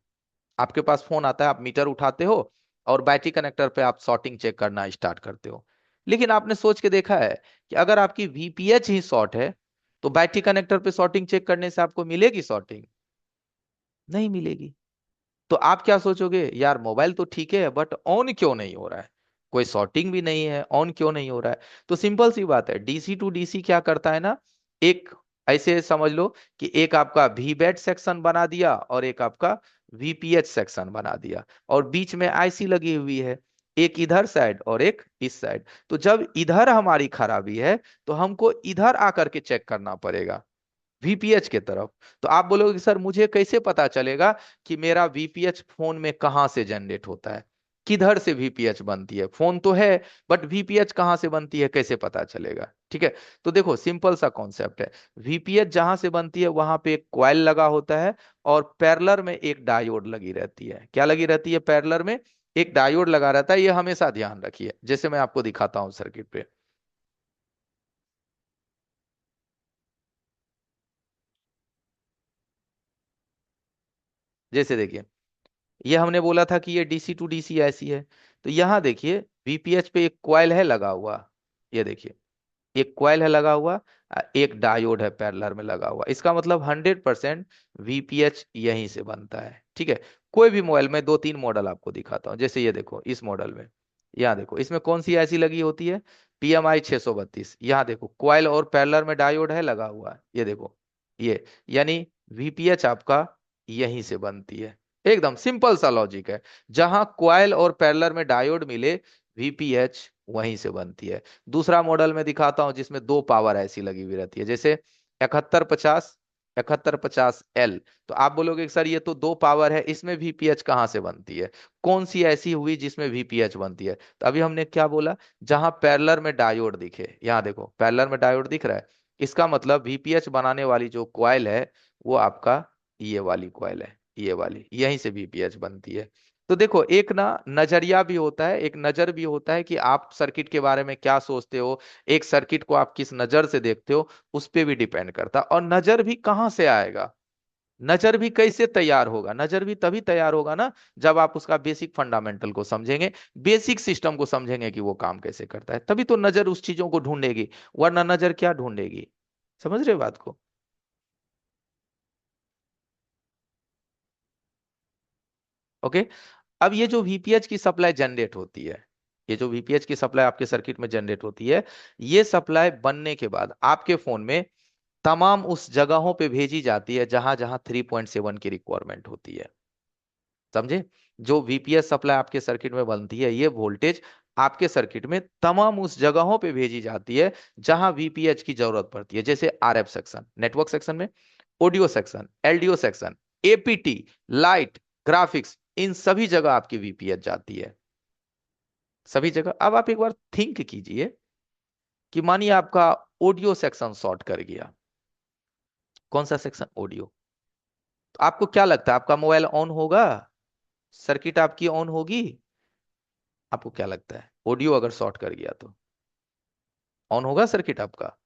आपके पास फोन आता है, आप मीटर उठाते हो और बैटरी कनेक्टर पे आप शॉर्टिंग चेक करना स्टार्ट करते हो। लेकिन आपने सोच के देखा है कि अगर आपकी वीपीएच ही शॉर्ट है तो बैटरी कनेक्टर पे शॉर्टिंग चेक करने से आपको मिलेगी शॉर्टिंग, नहीं मिलेगी। तो आप क्या सोचोगे, यार मोबाइल तो ठीक है बट ऑन क्यों नहीं हो रहा है, कोई शॉर्टिंग भी नहीं है, ऑन क्यों नहीं हो रहा है। तो सिंपल सी बात है, डीसी टू डीसी क्या करता है ना, एक ऐसे समझ लो कि एक आपका वी बैट सेक्शन बना दिया और एक आपका वीपीएच सेक्शन बना दिया, और बीच में आईसी लगी हुई है, एक इधर साइड और एक इस साइड। तो जब इधर हमारी खराबी है तो हमको इधर आकर के चेक करना पड़ेगा, वीपीएच के तरफ। तो आप बोलोगे कि सर मुझे कैसे पता चलेगा कि मेरा वीपीएच फोन में कहाँ से जनरेट होता है, किधर से वीपीएच बनती है, फोन तो है बट वीपीएच कहाँ से बनती है कैसे पता चलेगा। ठीक है, तो देखो सिंपल सा कॉन्सेप्ट है, वीपीएच जहां से बनती है वहां पे एक कॉइल लगा होता है, और पैरेलल में एक डायोड लगी रहती है। क्या लगी रहती है, पैरेलल में एक डायोड लगा रहता है, ये हमेशा ध्यान रखिए, जैसे मैं आपको दिखाता हूँ सर्किट पे। जैसे देखिए, ये हमने बोला था कि ये डीसी टू डीसी ऐसी है, तो यहाँ देखिए वीपीएच पे एक कॉइल है लगा हुआ, ये देखिए एक कॉइल है लगा हुआ, एक डायोड है पैरेलल में लगा हुआ, इसका मतलब 100% वीपीएच यहीं से बनता है। ठीक है, कोई भी मोबाइल में दो तीन मॉडल आपको दिखाता हूँ, जैसे ये देखो इस मॉडल में, यहाँ देखो इसमें कौन सी ऐसी लगी होती है, पीएमआई 632। यहाँ देखो कॉइल और पैरेलल में डायोड है लगा हुआ, ये देखो ये, यानी वीपीएच आपका यहीं से बनती है। एकदम सिंपल सा लॉजिक है। जहां क्वाइल और पैरेलल में डायोड मिले, वीपीएच वहीं से बनती है। दूसरा मॉडल में दिखाता हूं जिसमें दो पावर ऐसी लगी हुई रहती है, जैसे 7150, 7150L। तो आप बोलोगे कि सर ये तो दो पावर है, इसमें वीपीएच कहाँ से बनती है? कौन सी ऐसी हुई जिसमें वीपीएच बनती है? तो अभी हमने क्या बोला, जहां पैरेलल में डायोड दिखे, यहां देखो पैरेलल में डायोड दिख रहा है, इसका मतलब वीपीएच बनाने वाली जो क्वाइल है वो आपका ये वाली क्वाइल है, ये वाली, यहीं से बीपीएच बनती है। तो देखो एक ना नजरिया भी होता है, एक नजर भी होता है कि आप सर्किट के बारे में क्या सोचते हो, एक सर्किट को आप किस नजर से देखते हो, उस पे भी डिपेंड करता है। और नजर भी कहाँ से आएगा, नजर भी कैसे तैयार होगा? नजर भी तभी तैयार होगा ना जब आप उसका बेसिक फंडामेंटल को समझेंगे, बेसिक सिस्टम को समझेंगे कि वो काम कैसे करता है, तभी तो नजर उस चीजों को ढूंढेगी। वरना नजर क्या ढूंढेगी? समझ रहे हो बात को? ओके। अब ये जो वीपीएच की सप्लाई जनरेट होती है, ये जो वीपीएच की सप्लाई आपके सर्किट में जनरेट होती है, ये सप्लाई बनने के बाद आपके फोन में तमाम उस जगहों पे भेजी जाती है जहां जहां 3.7 की रिक्वायरमेंट होती है। समझे? जो वीपीएस सप्लाई आपके सर्किट में बनती है, ये वोल्टेज आपके सर्किट में तमाम उस जगहों पे भेजी जाती है जहां वीपीएच की जरूरत पड़ती है, जैसे आरएफ सेक्शन, नेटवर्क सेक्शन में audio section, LDO section, APT, light, graphics, इन सभी जगह आपकी वीपीएच जाती है, सभी जगह। अब आप एक बार थिंक कीजिए कि मानिए आपका ऑडियो सेक्शन शॉर्ट कर गया। कौन सा सेक्शन? ऑडियो। तो आपको क्या लगता है, आपका मोबाइल ऑन होगा? सर्किट आपकी ऑन होगी? आपको क्या लगता है, ऑडियो अगर शॉर्ट कर गया तो ऑन होगा सर्किट आपका?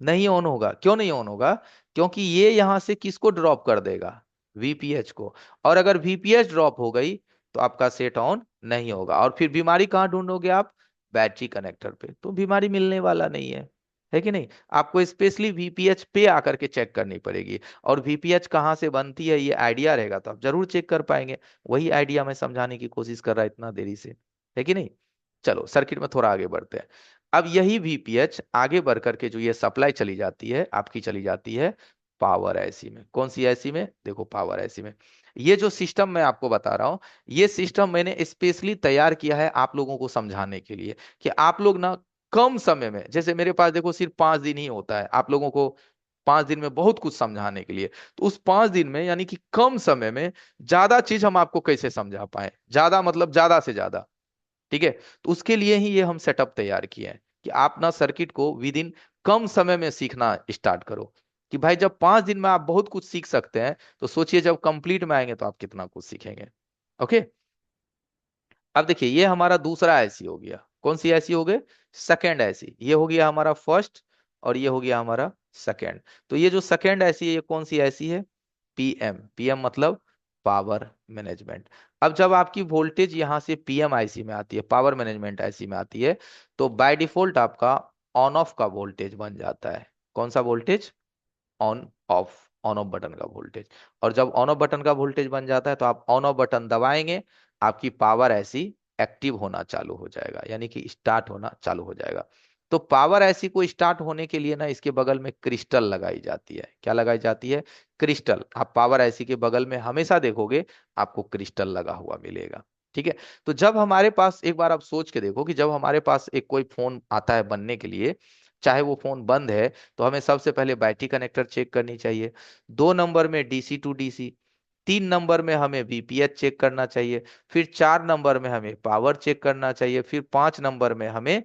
नहीं ऑन होगा। क्यों नहीं ऑन होगा? क्योंकि ये यहां से किसको ड्रॉप कर देगा? वीपीएच को। और अगर वीपीएच ड्रॉप हो गई तो आपका सेट ऑन नहीं होगा। और फिर बीमारी कहाँ ढूंढोगे आप? बैटरी कनेक्टर पे। तो बीमारी मिलने वाला नहीं है कि नहीं? आपको स्पेशली वीपीएच पे आकर के चेक करनी पड़ेगी। और वीपीएच कहाँ से बनती है ये आइडिया रहेगा तो आप जरूर चेक कर पाएंगे। वही आइडिया मैं समझाने की कोशिश कर रहा इतना देरी से, है कि नहीं? चलो सर्किट में थोड़ा आगे बढ़ते हैं। अब यही वीपीएच आगे बढ़ करके जो ये सप्लाई चली जाती है आपकी, चली जाती है पावर आईसी में। कौन सी आईसी में? देखो पावर आईसी में। ये जो सिस्टम मैं आपको बता रहा हूं, ये सिस्टम मैंने स्पेशली तैयार किया है आप लोगों को समझाने के लिए कि आप लोग ना कम समय में, जैसे मेरे पास देखो सिर्फ 5 दिन ही होता है आप लोगों को 5 दिन में बहुत कुछ समझाने के लिए, तो उस 5 दिन में यानी कि कम समय में ज्यादा चीज हम आपको कैसे समझा पाए, ज्यादा मतलब ज्यादा से ज्यादा। ठीक है? तो उसके लिए ही ये हम सेटअप तैयार किए हैं कि आप ना सर्किट को विद इन कम समय में सीखना स्टार्ट करो। कि भाई जब 5 दिन में आप बहुत कुछ सीख सकते हैं, तो सोचिए जब कंप्लीट में आएंगे तो आप कितना कुछ सीखेंगे। ओके। अब देखिए ये हमारा दूसरा ऐसी हो गया। कौन सी ऐसी हो गई? सेकेंड ऐसी। ये हो गया हमारा फर्स्ट, और ये हो गया हमारा सेकेंड। तो ये जो सेकेंड ऐसी है, ये कौन सी ऐसी है? पीएम। पीएम मतलब पावर मैनेजमेंट। अब जब आपकी वोल्टेज यहां से पीएम आईसी में आती है, पावर मैनेजमेंट आईसी में आती है, तो बाय डिफॉल्ट आपका ऑन ऑफ का वोल्टेज बन जाता है। कौन सा voltage? On off. On off button का वोल्टेज। और जब ऑन ऑफ बटन का वोल्टेज बन जाता है तो आप ऑन ऑफ बटन दबाएंगे, आपकी पावर ऐसी एक्टिव होना चालू हो जाएगा, यानी कि स्टार्ट होना चालू हो जाएगा। तो पावर ऐसी को स्टार्ट होने के लिए ना इसके बगल में क्रिस्टल लगाई जाती है। क्या लगाई जाती है? क्रिस्टल। आप पावर ऐसी के बगल में हमेशा देखोगे आपको क्रिस्टल लगा हुआ मिलेगा। ठीक है? तो जब हमारे पास, एक बार आप सोच के देखो कि जब हमारे पास एक कोई फोन आता है बनने के लिए, चाहे वो फोन बंद है, तो हमें सबसे पहले बैटरी कनेक्टर चेक करनी चाहिए। 2 नंबर में डीसी टू डीसी। 3 नंबर में हमें वीपीएच चेक करना चाहिए। फिर 4 नंबर में हमें पावर चेक करना चाहिए। फिर 5 नंबर में हमें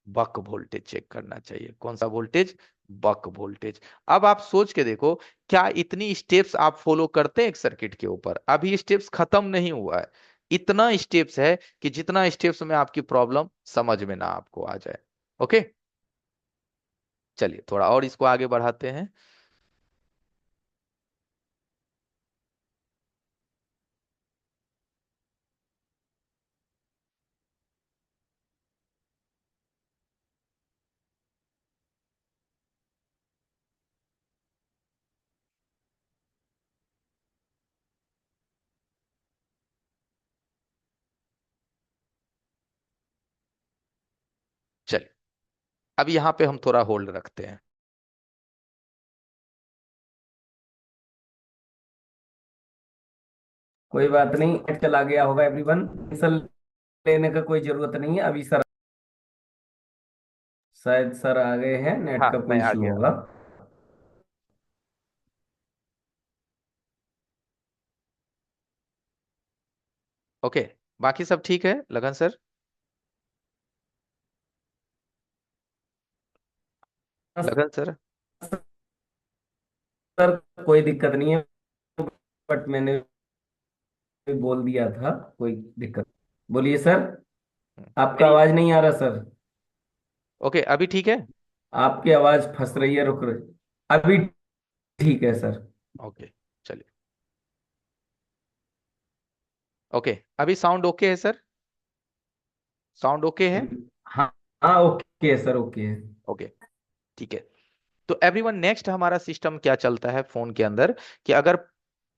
बक वोल्टेज चेक करना चाहिए। कौन सा वोल्टेज? बक वोल्टेज। अब आप सोच के देखो, क्या इतनी स्टेप्स आप फॉलो करते हैं एक सर्किट के ऊपर? अभी स्टेप्स खत्म नहीं हुआ है। इतना स्टेप्स है कि जितना स्टेप्स में आपकी प्रॉब्लम समझ में ना आपको आ जाए। ओके। चलिए थोड़ा और इसको आगे बढ़ाते हैं। चलिए अब यहाँ पे हम थोड़ा होल्ड रखते हैं। कोई बात नहीं, नेट चला गया होगा एवरीवन। टेंशन लेने का कोई जरूरत नहीं है। अभी सर, शायद सर आ गए हैं, नेट हाँ, का मैं कोई आ इशू गया। होगा। ओके, बाकी सब ठीक है लगन सर? लगन सर। सर कोई दिक्कत नहीं है, बट मैंने बोल दिया था, कोई दिक्कत। बोलिए सर। आपका मेरी। आवाज नहीं आ रहा सर। ओके, अभी ठीक है। आपकी आवाज फंस रही है, रुक रही। अभी ठीक है सर। ओके, चलिए। ओके, अभी साउंड ओके है सर? साउंड ओके है? हाँ हाँ, ओके है सर, ओके है। ओके, ठीक है। तो एवरीवन, नेक्स्ट हमारा सिस्टम क्या चलता है फोन के अंदर, कि अगर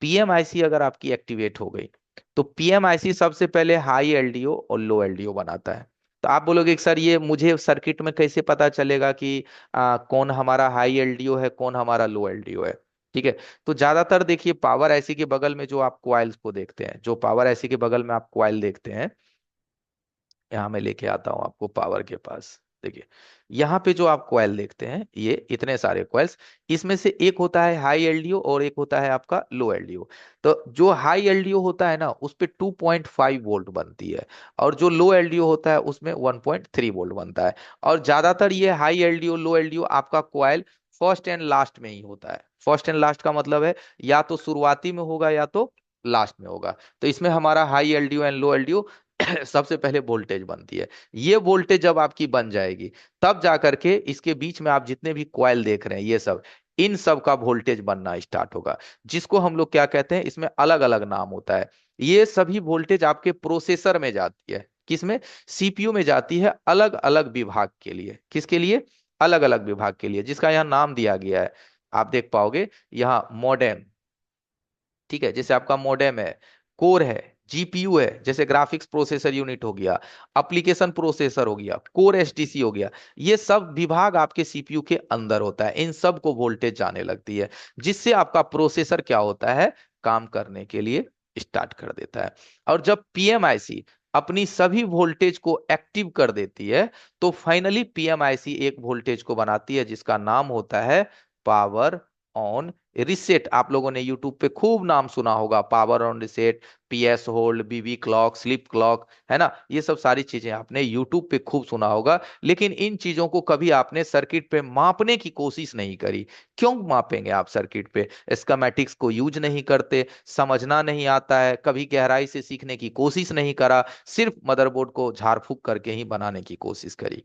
पीएमआईसी अगर आपकी एक्टिवेट हो गई, तो पीएमआईसी सबसे पहले हाई एलडीओ और लो एलडीओ बनाता है। तो आप बोलोगे कि सर ये मुझे सर्किट में कैसे पता चलेगा कि कौन हमारा हाई एलडीओ है, कौन हमारा लो एलडीओ है? ठीक है। तो ज्यादातर देखिए, पावर आईसी के बगल में जो आप क्वाइल्स को देखते हैं, जो पावर आईसी के बगल में आप क्वाइल देखते हैं, यहाँ मैं लेके आता हूँ आपको पावर के पास। देखिए, यहाँ पे जो आप कॉइल देखते हैं, ये इतने सारे कॉइल्स, इसमें से एक होता है हाई एलडीओ और एक होता है आपका लो एलडीओ। तो जो हाई एलडीओ होता है ना, उस पे 2.5 वोल्ट बनती है, और जो लो एलडीओ होता है उसमें 1.3 वोल्ट बनता है। और ज्यादातर ये हाई एलडीओ लो एलडीओ आपका कॉइल फर्स्ट एंड लास्ट में ही होता है। फर्स्ट एंड लास्ट का मतलब है या तो शुरुआती में होगा या तो लास्ट में होगा। तो इसमें हमारा high LDO and low LDO सबसे पहले वोल्टेज बनती है। ये वोल्टेज जब आपकी बन जाएगी, तब जा करके इसके बीच में आप जितने भी कॉइल देख रहे हैं, ये सब, इन सब का वोल्टेज बनना स्टार्ट होगा, जिसको हम लोग क्या कहते हैं, इसमें अलग अलग नाम होता है। ये सभी वोल्टेज आपके प्रोसेसर में जाती है, किसमें? सीपीयू में जाती है, अलग अलग विभाग के लिए। किसके लिए? अलग अलग विभाग के लिए, जिसका यहाँ नाम दिया गया है। आप देख पाओगे यहाँ मॉडेम, ठीक है, जैसे आपका मोडेम है, कोर है, जीपीयू है, जैसे ग्राफिक्स प्रोसेसर यूनिट हो गया, एप्लीकेशन प्रोसेसर हो गया, कोर एसडीसी हो गया। ये सब विभाग आपके सीपीयू के अंदर होता है, इन सब को वोल्टेज जाने लगती है, जिससे आपका प्रोसेसर क्या होता है, काम करने के लिए स्टार्ट कर देता है। और जब पीएमआईसी अपनी सभी वोल्टेज को एक्टिव कर देती है, तो फाइनली पीएमआईसी एक वोल्टेज को बनाती है, जिसका नाम होता है पावर ऑन रिसेट। आप लोगों ने यूट्यूब पे खूब नाम सुना होगा, power on reset, PS hold, BB clock, slip clock, है ना? ये सब सारी चीजें आपने यूट्यूब पे खूब सुना होगा, लेकिन इन चीजों को कभी आपने सर्किट पे मापने की कोशिश नहीं करी। क्यों मापेंगे आप सर्किट पे? स्कीमेटिक्स को यूज नहीं करते, समझना नहीं आता है, कभी गहराई से सीखने की कोशिश नहीं करा, सिर्फ मदरबोर्ड को झाड़ फूक करके ही बनाने की कोशिश करी,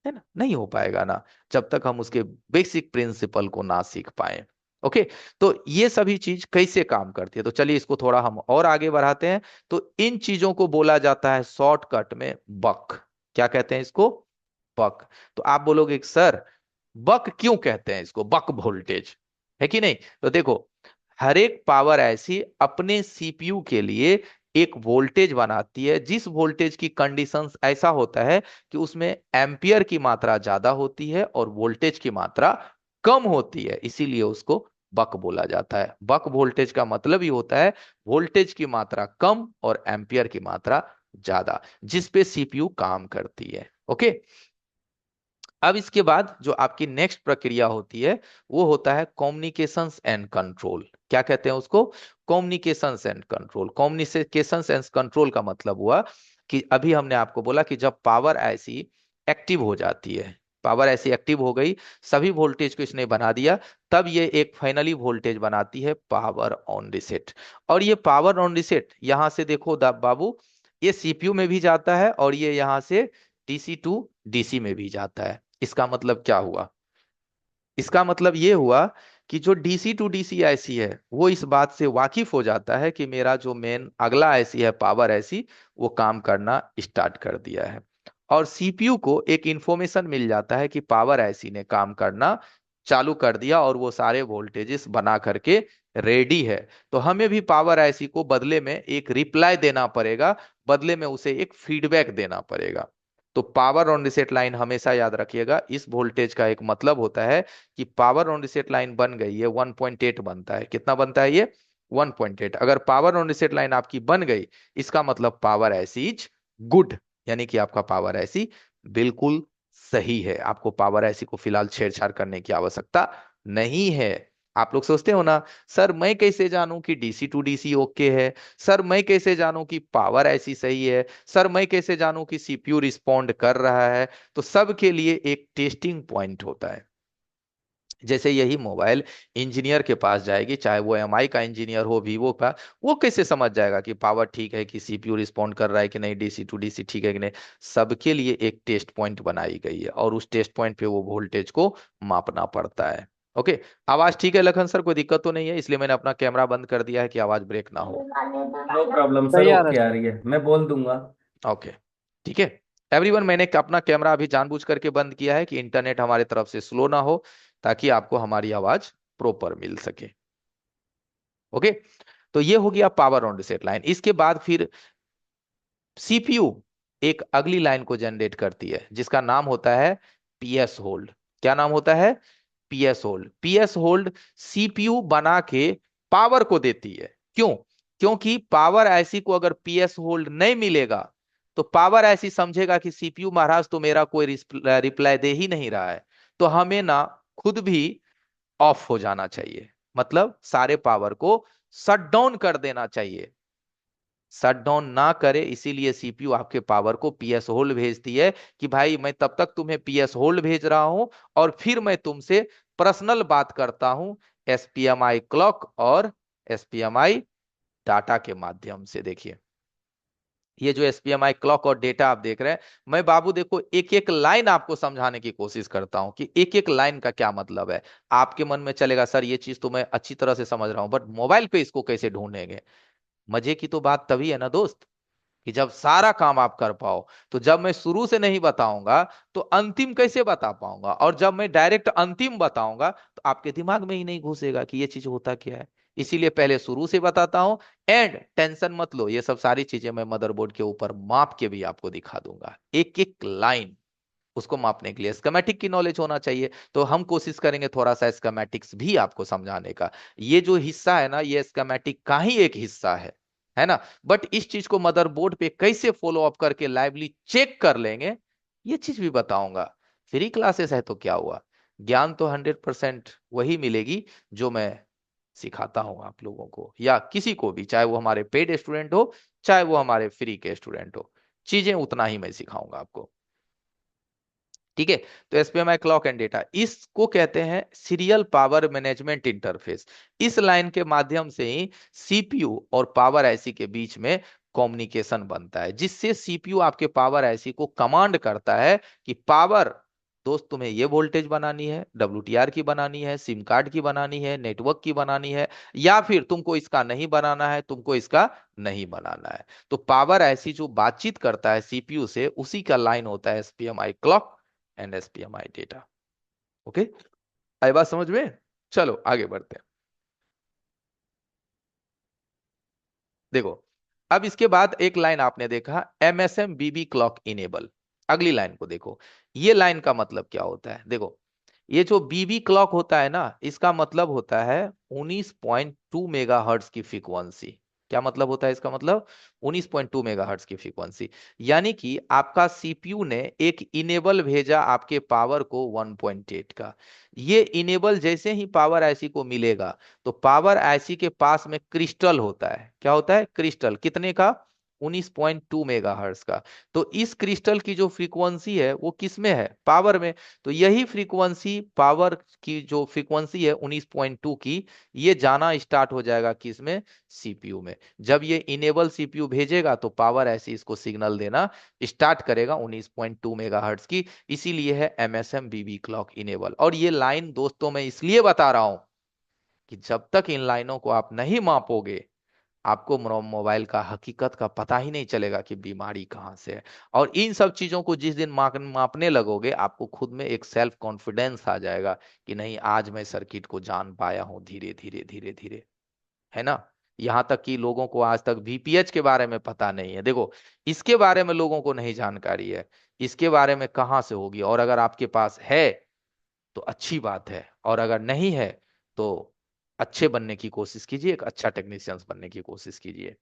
है ना? नहीं हो पाएगा ना, जब तक हम उसके बेसिक प्रिंसिपल को ना सीख पाए। ओके। तो ये सभी चीज कैसे काम करती है, तो चलिए इसको थोड़ा हम और आगे बढ़ाते हैं। तो इन चीजों को बोला जाता है शॉर्टकट में बक। क्या कहते हैं इसको? बक। तो आप बोलोगे कि सर, बक क्यों कहते हैं इसको, बक वोल्टेज, है कि नहीं? तो देखो, हर एक पावर ऐसी अपने सीपीयू के लिए एक वोल्टेज बनाती है, जिस वोल्टेज की कंडीशंस ऐसा होता है कि उसमें एम्पियर की मात्रा ज्यादा होती है और वोल्टेज की मात्रा कम होती है, इसीलिए उसको बक बोला जाता है। बक वोल्टेज का मतलब ही होता है वोल्टेज की मात्रा कम और एम्पियर की मात्रा ज्यादा, जिस पे सीपीयू काम करती है। ओके। अब इसके बाद जो आपकी नेक्स्ट प्रक्रिया होती है, वो होता है कम्युनिकेशंस एंड कंट्रोल। क्या कहते हैं उसको? Communications and control. Communications and control का मतलब हुआ कि अभी हमने आपको बोला कि जब पावर ऐसी एक्टिव हो जाती है, पावर ऐसी एक्टिव हो गई, सभी वोल्टेज को इसने बना दिया, तब ये एक फाइनली वोल्टेज बनाती है पावर ऑन रिसेट। और ये पावर ऑन रिसेट यहां से देखो बाबू, ये सीपीयू में भी जाता है और ये यहां से डीसी टू डीसी में भी जाता है। इसका मतलब क्या हुआ? इसका मतलब ये हुआ कि जो डीसी टू डीसी आईसी है, वो इस बात से वाकिफ हो जाता है कि मेरा जो मेन अगला आईसी है पावर आईसी, वो काम करना स्टार्ट कर दिया है। और सीपीयू को एक इंफॉर्मेशन मिल जाता है कि पावर आईसी ने काम करना चालू कर दिया और वो सारे वोल्टेजेस बना करके रेडी है। तो हमें भी पावर आईसी को बदले में एक रिप्लाई देना पड़ेगा, बदले में उसे एक फीडबैक देना पड़ेगा। तो पावर ऑन रिसेट लाइन हमेशा याद रखिएगा, इस वोल्टेज का एक मतलब होता है कि पावर ऑन रिसेट लाइन बन गई है, 1.8 बनता है। कितना बनता है ये? 1.8। अगर पावर ऑन रीसेट लाइन आपकी बन गई, इसका मतलब पावर ऐसी इज गुड, यानी कि आपका पावर ऐसी बिल्कुल सही है। आपको पावर ऐसी को फिलहाल छेड़छाड़ करने की आवश्यकता नहीं है। आप लोग सोचते हो ना, सर मैं कैसे जानूं कि डीसी टू डीसी ओके है, सर मैं कैसे जानूं कि पावर ऐसी सही है, सर मैं कैसे जानूं कि सीपीयू रिस्पॉन्ड कर रहा है। तो सबके लिए एक टेस्टिंग पॉइंट होता है। जैसे यही मोबाइल इंजीनियर के पास जाएगी, चाहे वो एमआई का इंजीनियर हो, वीवो का, वो कैसे समझ जाएगा कि पावर ठीक है कि सीपीयू रिस्पॉन्ड कर रहा है कि नहीं, डीसी टू डीसी ठीक है कि नहीं। सबके लिए एक टेस्ट पॉइंट बनाई गई है और उस टेस्ट पॉइंट पे वो वोल्टेज को मापना पड़ता है। ओके। आवाज ठीक है लखन सर, कोई दिक्कत तो नहीं है? इसलिए मैंने अपना कैमरा बंद कर दिया है कि आवाज ब्रेक ना हो। नो प्रॉब्लम सर, सही आ रहा ओके है आ सर। रही है, मैं बोल दूंगा। ओके, ठीक है। एवरीवन, मैंने अपना कैमरा अभी जानबूझ करके बंद किया है कि इंटरनेट हमारे तरफ से स्लो ना हो, ताकि आपको हमारी आवाज प्रॉपर मिल सके। ओके। तो ये हो गया पावर ऑन रीसेट लाइन। इसके बाद फिर सीपीयू एक अगली लाइन को जनरेट करती है, जिसका नाम होता है पीएस होल्ड। क्या नाम होता है? PS hold. PS hold CPU बना के पावर को देती है। क्यों? क्योंकि पावर ऐसी को अगर पीएस होल्ड नहीं मिलेगा, तो पावर ऐसी समझेगा कि सीपीयू महाराज तो मेरा कोई रिप्लाई दे ही नहीं रहा है, तो हमें ना खुद भी ऑफ हो जाना चाहिए, मतलब सारे पावर को शट डाउन कर देना चाहिए। शट डाउन ना करे, इसीलिए सीपीयू आपके पावर को पीएस होल्ड भेजती है कि भाई मैं तब तक तुम्हें पीएस होल्ड भेज रहा हूं, और फिर मैं तुमसे पर्सनल बात करता हूं एसपीएमआई क्लॉक और एसपीएमआई डाटा के माध्यम से। देखिए, ये जो एसपीएमआई क्लॉक और डेटा आप देख रहे हैं, मैं बाबू देखो एक एक लाइन आपको समझाने की कोशिश करता हूं कि एक एक लाइन का क्या मतलब है। आपके मन में चलेगा सर ये चीज तो मैं अच्छी तरह से समझ रहा हूं, बट मोबाइल पे इसको कैसे ढूंढेंगे? मजे की तो बात तभी है ना दोस्त, कि जब सारा काम आप कर पाओ। तो जब मैं शुरू से नहीं बताऊंगा, तो अंतिम कैसे बता पाऊंगा? और जब मैं डायरेक्ट अंतिम बताऊंगा, तो आपके दिमाग में ही नहीं घुसेगा कि ये चीज होता क्या है। इसीलिए पहले शुरू से बताता हूं। एंड टेंशन मत लो, ये सब सारी चीजें मैं मदरबोर्ड के ऊपर माप के भी आपको दिखा दूंगा, एक एक लाइन। उसको मापने के लिए स्कीमेटिक की नॉलेज होना चाहिए, तो हम कोशिश करेंगे थोड़ा सा स्कीमेटिक्स भी आपको समझाने का। ये जो हिस्सा है ना, ये स्कीमेटिक का ही एक हिस्सा है ना। बट इस चीज को मदरबोर्ड पे कैसे फॉलो अप करके लाइवली चेक कर लेंगे, ये चीज भी बताऊंगा। फ्री क्लासेस है तो क्या हुआ, ज्ञान तो 100% वही मिलेगी जो मैं सिखाता हूं आप लोगों को, या किसी को भी, चाहे वो हमारे पेड स्टूडेंट हो, चाहे वो हमारे फ्री के स्टूडेंट हो। चीजें उतना ही मैं सिखाऊंगा आपको। ठीक है। तो एसपीएमआई क्लॉक एंड डेटा, इसको कहते हैं सीरियल पावर मैनेजमेंट इंटरफेस। इस लाइन के माध्यम से ही सीपीयू और पावर आईसी के बीच में कम्युनिकेशन बनता है, जिससे सीपीयू आपके पावर आईसी को कमांड करता है कि पावर दोस्त, तुम्हें ये वोल्टेज बनानी है, डब्ल्यूटीआर की बनानी है, सिम कार्ड की बनानी है, नेटवर्क की बनानी है, या फिर तुमको इसका नहीं बनाना है, तुमको इसका नहीं बनाना है। तो पावर ऐसी जो बातचीत करता है सीपीयू से, उसी का लाइन होता है SPMI clock and SPMI data. Okay, आई बात समझ में? चलो आगे बढ़ते हैं। देखो, अब इसके बाद एक लाइन आपने देखा, एमएसएम बीबी क्लॉक इनेबल। अगली लाइन को देखो, ये लाइन का मतलब क्या होता है? देखो, ये जो बीबी क्लॉक होता है ना, इसका मतलब होता है 19.2 मेगाहर्ट्ज की फ्रीक्वेंसी। क्या मतलब होता है इसका? मतलब 19.2 मेगाहर्ट्ज की फ्रीक्वेंसी। यानी कि आपका सीपीयू ने एक इनेबल भेजा आपके पावर को 1.8 का। ये इनेबल जैसे ही पावर आईसी को मिलेगा, तो पावर आईसी के पास में क्रिस्टल होता है। क्या होता है? क्रिस्टल। कितने का? 19.2 मेगाहर्ट्ज का। तो इस क्रिस्टल की जो फ्रीक्वेंसी है वो किस में है? पावर में। तो यही फ्रीक्वेंसी, पावर की जो फ्रीक्वेंसी है 19.2 की, ये जाना स्टार्ट हो जाएगा किस में? सीपीयू में। जब ये इनेबल सीपीयू भेजेगा, तो पावर ऐसी इसको सिग्नल देना स्टार्ट करेगा 19.2 मेगाहर्ट्ज की। इसीलिए है एमएसएम बीबी क्लॉक इनेबल। और ये लाइन दोस्तों मैं इसलिए बता रहा हूं कि जब तक इन लाइनों को आप नहीं मापोगे, आपको मोबाइल का हकीकत का पता ही नहीं चलेगा कि बीमारी कहाँ से है। और इन सब चीजों को जिस दिन मापने लगोगे, आपको खुद में एक सेल्फ कॉन्फिडेंस आ जाएगा कि नहीं, आज मैं सर्किट को जान पाया हूं धीरे धीरे धीरे धीरे। है ना। यहां तक कि लोगों को आज तक वीपीएच के बारे में पता नहीं है। देखो, इसके बारे में लोगों को नहीं जानकारी है। इसके बारे में कहाँ से होगी? और अगर आपके पास है तो अच्छी बात है, और अगर नहीं है तो अच्छे बनने की कोशिश कीजिए, एक अच्छा टेक्नीशियंस बनने की कोशिश कीजिए।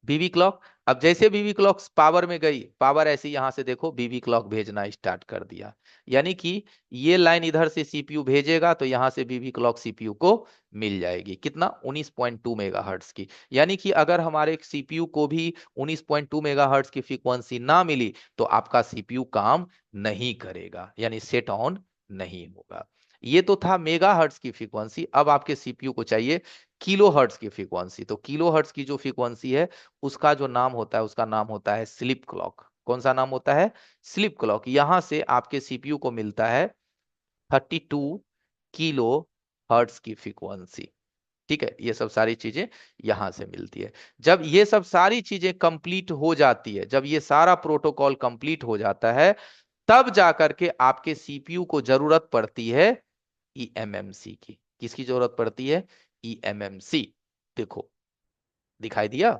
बीबी क्लॉक, अब जैसे बीबी क्लॉक पावर में गई, पावर ऐसे यहां से देखो बीबी क्लॉक भेजना स्टार्ट कर दिया। यानी कि ये लाइन इधर से सीपीयू भेजेगा तो यहां से बीबी क्लॉक सीपीयू को मिल जाएगी, कितना 19.2 मेगाहर्ट्ज की। यानी कि अगर हमारे सीपीयू को भी 19.2 मेगाहर्ट्ज की फ्रीक्वेंसी ना मिली तो आपका सीपीयू काम नहीं करेगा, यानी सेट ऑन नहीं होगा। ये तो था मेगा हर्ट्ज की फ्रीक्वेंसी। अब आपके सीपीयू को चाहिए किलो हर्ट्ज की फ्रीक्वेंसी। तो किलो हर्ट्ज की जो फ्रीक्वेंसी है उसका जो नाम होता है, उसका नाम होता है स्लिप क्लॉक। कौन सा नाम होता है? Slip clock. यहां से आपके सीपीयू को मिलता है 32 किलो हर्ट्ज की फ्रीक्वेंसी। ठीक है, ये सब सारी चीजें यहां से मिलती है। जब ये सब सारी चीजें कंप्लीट हो जाती है, जब ये सारा प्रोटोकॉल कंप्लीट हो जाता है, तब जाकर के आपके सीपीयू को जरूरत पड़ती है ईएमएमसी की। किसकी जरूरत पड़ती है? ईएमएमसी। देखो, दिखाई दिया?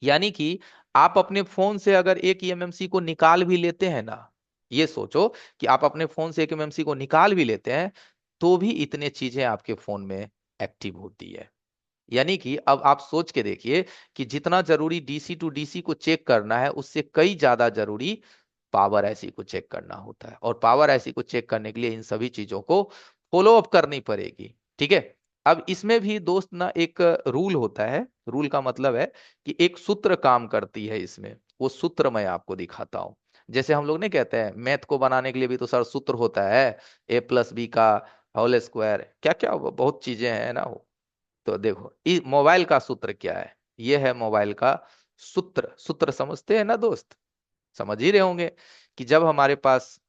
यानी कि आप अपने फोन से अगर एक ईएमएमसी को निकाल भी लेते हैं ना, ये सोचो कि आप अपने फोन से एक ईएमएमसी को निकाल भी लेते हैं, तो भी इतने चीजें आपके फोन में एक्टिव होती है। यानी कि अब आप सोच के देखिए कि जितना जरूरी डीसी टू डीसी को चेक करना है, उससे कई ज्यादा जरूरी पावर ऐसी को चेक करना होता है। और पावर ऐसी को चेक करने के लिए इन सभी चीजों को फॉलो अप करनी पड़ेगी। ठीक है। अब इसमें भी दोस्त ना एक रूल होता है। रूल का मतलब है कि एक सूत्र काम करती है इसमें। वो सूत्र मैं आपको दिखाता हूं। जैसे हम लोग नहीं कहते हैं मैथ को बनाने के लिए भी तो सर सूत्र होता है, A+B का होल स्क्वायर, क्या क्या बहुत चीजें हैं ना वो। तो देखो इस मोबाइल का सूत्र क्या है। ये है मोबाइल का सूत्र। सूत्र समझते हैं ना दोस्त? समझ ही रहे होंगे कि जब हमारे पास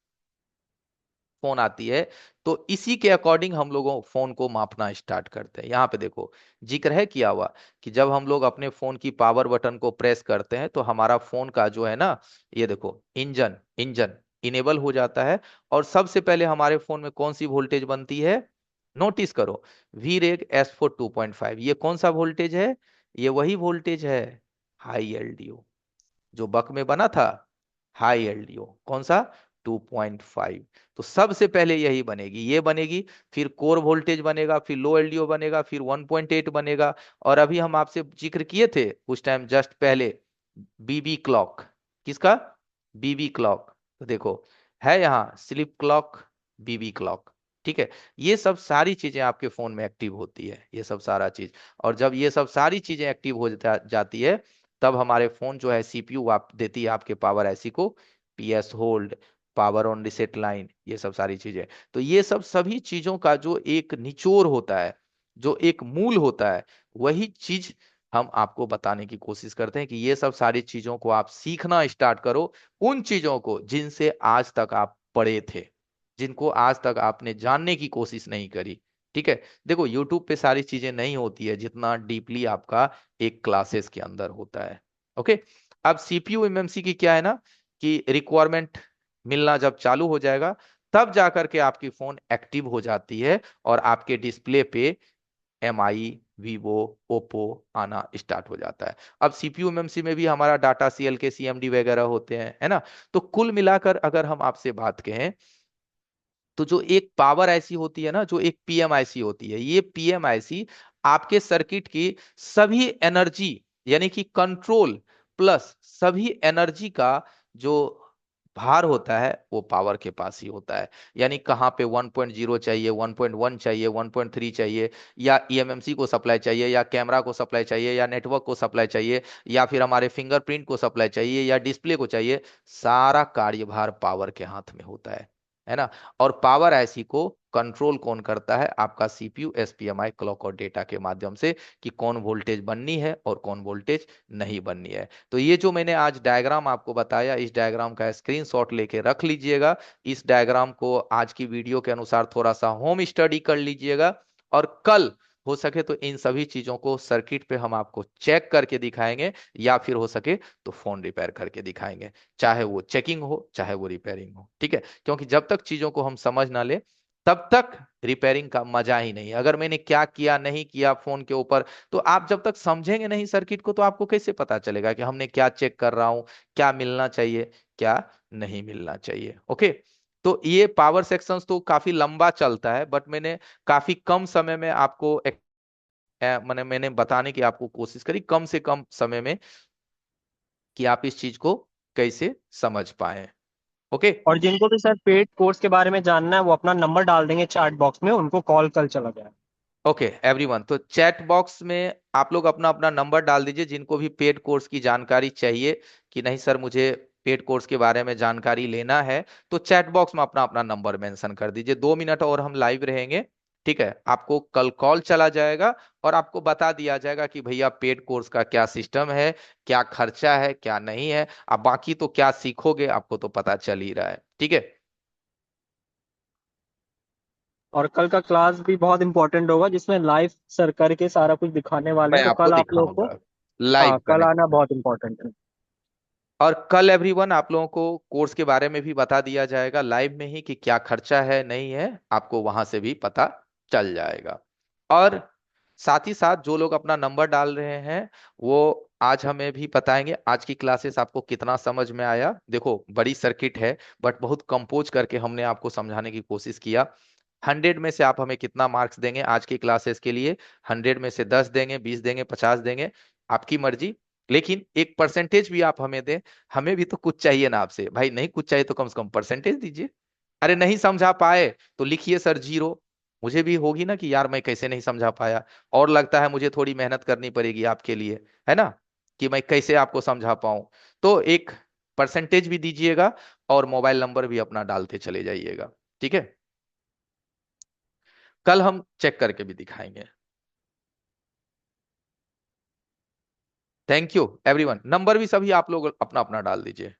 फोन आती है तो इसी के अकॉर्डिंग हम लोगों फोन को मापना स्टार्ट करते हैं। यहाँ पे देखो जिक्र है किया हुआ कि जब हम लोग अपने फोन की पावर बटन को प्रेस करते हैं तो हमारा फोन का जो है ना, ये देखो इंजन इंजन इनेबल हो जाता है। और सबसे पहले हमारे फोन में कौन सी वोल्टेज बनती है? नोटिस करो, VREG S4 2.5। ये कौन सा वोल्टेज है? ये वही वोल्टेज है, हाई एलडीओ, जो बक में बना था। हाई एलडीओ कौन सा? 2.5। तो सबसे पहले यही बनेगी, ये बनेगी। फिर कोर वोल्टेज बनेगा, फिर लो एलडीओ बनेगा, फिर 1.8 बनेगा। और अभी हम आपसे जिक्र किए थे कुछ टाइम जस्ट पहले, बीबी क्लॉक। किसका? बीबी क्लॉक। तो देखो है यहाँ स्लिप क्लॉक, बीबी क्लॉक। ठीक है। ये सब सारी चीजें आपके फोन में एक्टिव होती है, ये सब सारा चीज। और जब ये सब सारी चीजें एक्टिव हो जाती है, तब हमारे फोन जो है सीपीयू आप देती है आपके पावर ऐसी को, PS hold, power on reset line, ये सब सारी चीजें। तो ये सब सभी चीजों का जो एक निचोड़ होता है, जो एक मूल होता है, वही चीज हम आपको बताने की कोशिश करते हैं कि ये सब सारी चीजों को आप सीखना स्टार्ट करो। उन चीजों को जिनसे आज तक आप पढ़े थे, जिनको आज तक आपने जानने की कोशिश नहीं करी। ठीक है। देखो यूट्यूब पे सारी चीजें नहीं होती है जितना डीपली आपका एक क्लासेस के अंदर होता है। ओके। अब सीपीयू एमएमसी की क्या है ना, कि रिक्वायरमेंट मिलना जब चालू हो जाएगा, तब जाकर के आपकी फोन एक्टिव हो जाती है और आपके डिस्प्ले पे MI, वीवो, ओप्पो आना स्टार्ट हो जाता है। अब सीपीयू एमएमसी में भी हमारा डाटा CLK CMD वगैरह होते हैं, है ना। तो कुल मिलाकर अगर हम आपसे बात कहें, तो जो एक पावर आईसी होती है ना, जो एक PMIC होती है, ये PMIC आपके सर्किट की सभी एनर्जी, यानी कि कंट्रोल प्लस सभी एनर्जी का जो भार होता है वो पावर के पास ही होता है। यानी कहाँ पे 1.0 चाहिए, 1.1 चाहिए, 1.3 चाहिए, या ईएमएमसी को सप्लाई चाहिए, या कैमरा को सप्लाई चाहिए, या नेटवर्क को सप्लाई चाहिए, या फिर हमारे फिंगरप्रिंट को सप्लाई चाहिए, या डिस्प्ले को चाहिए, सारा कार्यभार पावर के हाथ में होता है ना। और पावर आईसी को कंट्रोल कौन करता है? आपका सीपीयू SPMI क्लॉक और डेटा के माध्यम से, कि कौन वोल्टेज बननी है और कौन वोल्टेज नहीं बननी है। तो ये जो मैंने आज डायग्राम आपको बताया, इस डायग्राम का स्क्रीनशॉट लेके रख लीजिएगा। इस डायग्राम को आज की वीडियो के अनुसार थोड़ा सा होम स्टडी कर लीजिएगा। और कल हो सके तो इन सभी चीजों को सर्किट पे हम आपको चेक करके दिखाएंगे, या फिर हो सके तो फोन रिपेयर करके दिखाएंगे। चाहे वो चेकिंग हो, चाहे वो रिपेयरिंग हो। ठीक है। क्योंकि जब तक चीजों को हम समझ ना ले, तब तक रिपेयरिंग का मजा ही नहीं है। अगर मैंने क्या किया नहीं किया फोन के ऊपर, तो आप जब तक समझेंगे नहीं सर्किट को, तो आपको कैसे पता चलेगा कि हमने क्या चेक कर रहा हूं, क्या मिलना चाहिए, क्या नहीं मिलना चाहिए। ओके। तो ये पावर सेक्शंस तो काफी लंबा चलता है, बट मैंने काफी कम समय में आपको मैंने बताने की आपको कोशिश करी, कम से कम समय में, कि आप इस चीज को कैसे समझ पाए। ओके। और जिनको भी सर पेड कोर्स के बारे में जानना है वो अपना नंबर डाल देंगे चैट बॉक्स में, उनको कॉल कल चला जाए। ओके एवरीवन, तो चैट बॉक्स में आप लोग अपना अपना नंबर डाल दीजिए, जिनको भी पेड कोर्स की जानकारी चाहिए, कि नहीं सर मुझे पेड कोर्स के बारे में जानकारी लेना है, तो चैट बॉक्स में अपना अपना नंबर मेंशन कर दीजिए। 2 मिनट और हम लाइव रहेंगे, ठीक है? आपको कल कॉल चला जाएगा और आपको बता दिया जाएगा कि भैया पेड कोर्स का क्या सिस्टम है, क्या खर्चा है, क्या नहीं है। अब बाकी तो क्या सीखोगे आपको तो पता चल ही रहा है, ठीक है? और कल का क्लास भी बहुत इंपॉर्टेंट होगा, जिसमें लाइव सर करके सारा कुछ दिखाने वाले मैं हैं, तो आपको कल आप लोगों को, दिखाऊंगा लाइव हाँ कल आना कनेक्ट। बहुत इंपॉर्टेंट है। और कल एवरीवन आप लोगों को कोर्स के बारे में भी बता दिया जाएगा लाइव में ही, कि क्या खर्चा है नहीं है, आपको वहां से भी पता चल जाएगा। और साथ ही साथ जो लोग अपना नंबर डाल रहे हैं, वो आज हमें भी बताएंगे आज की क्लासेस आपको कितना समझ में आया। देखो बड़ी सर्किट है, बट बहुत कंपोज करके हमने आपको समझाने की कोशिश किया। 100 में से आप हमें कितना मार्क्स देंगे आज की क्लासेस के लिए? 100 में से 10 देंगे, 20 देंगे, 50 देंगे, आपकी मर्जी। लेकिन एक परसेंटेज भी आप हमें दें, हमें भी तो कुछ चाहिए ना आपसे भाई। नहीं कुछ चाहिए तो कम से कम परसेंटेज दीजिए। अरे नहीं समझा पाए तो लिखिए सर 0। मुझे भी होगी ना कि यार मैं कैसे नहीं समझा पाया, और लगता है मुझे थोड़ी मेहनत करनी पड़ेगी आपके लिए, है ना, कि मैं कैसे आपको समझा पाऊं। तो एक परसेंटेज भी दीजिएगा, और मोबाइल नंबर भी अपना डालते चले जाइएगा, ठीक है? कल हम चेक करके भी दिखाएंगे। Thank you everyone. नंबर भी सभी आप लोग अपना अपना डाल दीजिए।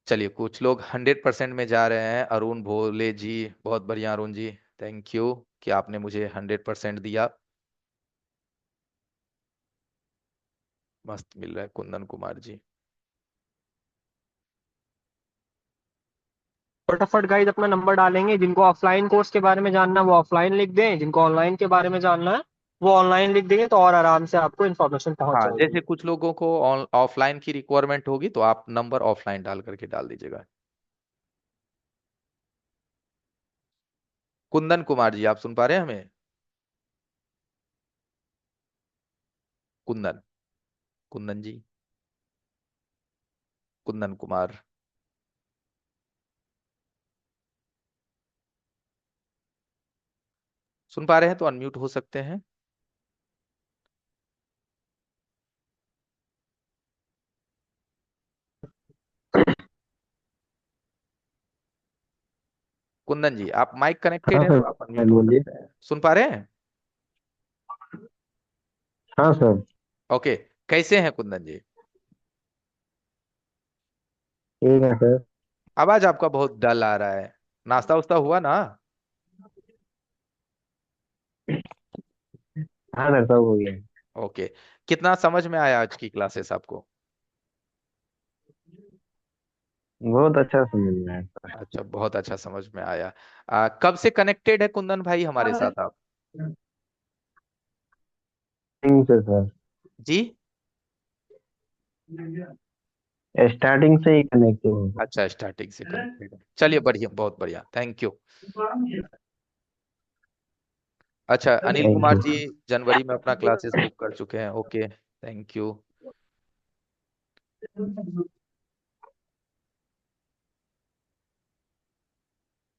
चलिए कुछ लोग 100% में जा रहे हैं। अरुण भोले जी, बहुत बढ़िया अरुण जी, थैंक यू कि आपने मुझे 100% दिया। मस्त मिल रहा है कुंदन कुमार जी। फटाफट गाइस अपना नंबर डालेंगे, जिनको ऑफलाइन कोर्स के बारे में जानना है वो ऑफलाइन लिख दें, जिनको ऑनलाइन के बारे में जानना है वो ऑनलाइन लिख देंगे, तो और आराम से आपको इन्फॉर्मेशन पहुंच हाँ, जाएगी। जैसे कुछ लोगों को ऑफलाइन की रिक्वायरमेंट होगी तो आप नंबर ऑफलाइन डाल करके डाल दीजिएगा। कुंदन कुमार जी, आप सुन पा रहे हैं हमें? कुंदन, कुंदन जी, कुंदन कुमार, सुन पा रहे हैं तो अनम्यूट हो सकते हैं। कुंदन जी आप माइक कनेक्टेड हाँ है तो सर। आप अनम्यूट हो बोलिए। सकते हैं। सुन पा रहे हैं? हाँ सर। ओके। कैसे हैं कुंदन जी? ठीक है सर। आवाज आपका बहुत डल आ रहा है। नाश्ता उस्ता हुआ ना? हाँ सर, सब हो गया। ओके। कितना समझ में आया आज की क्लासेस आपको? बहुत अच्छा समझ में आया सर। अच्छा, बहुत अच्छा समझ में आया। कब से कनेक्टेड है कुंदन भाई हमारे साथ आप? ठीक है सर। जी। स्टार्टिंग से ही कनेक्टेड हूँ सर। अच्छा, स्टार्टिंग से कनेक्टेड है, चलिए बढ़िया, बहुत बढ़िया, थैंक यू। अच्छा अनिल थैंक कुमार यू। जी जनवरी में अपना क्लासेस बुक कर चुके हैं, ओके थैंक यू।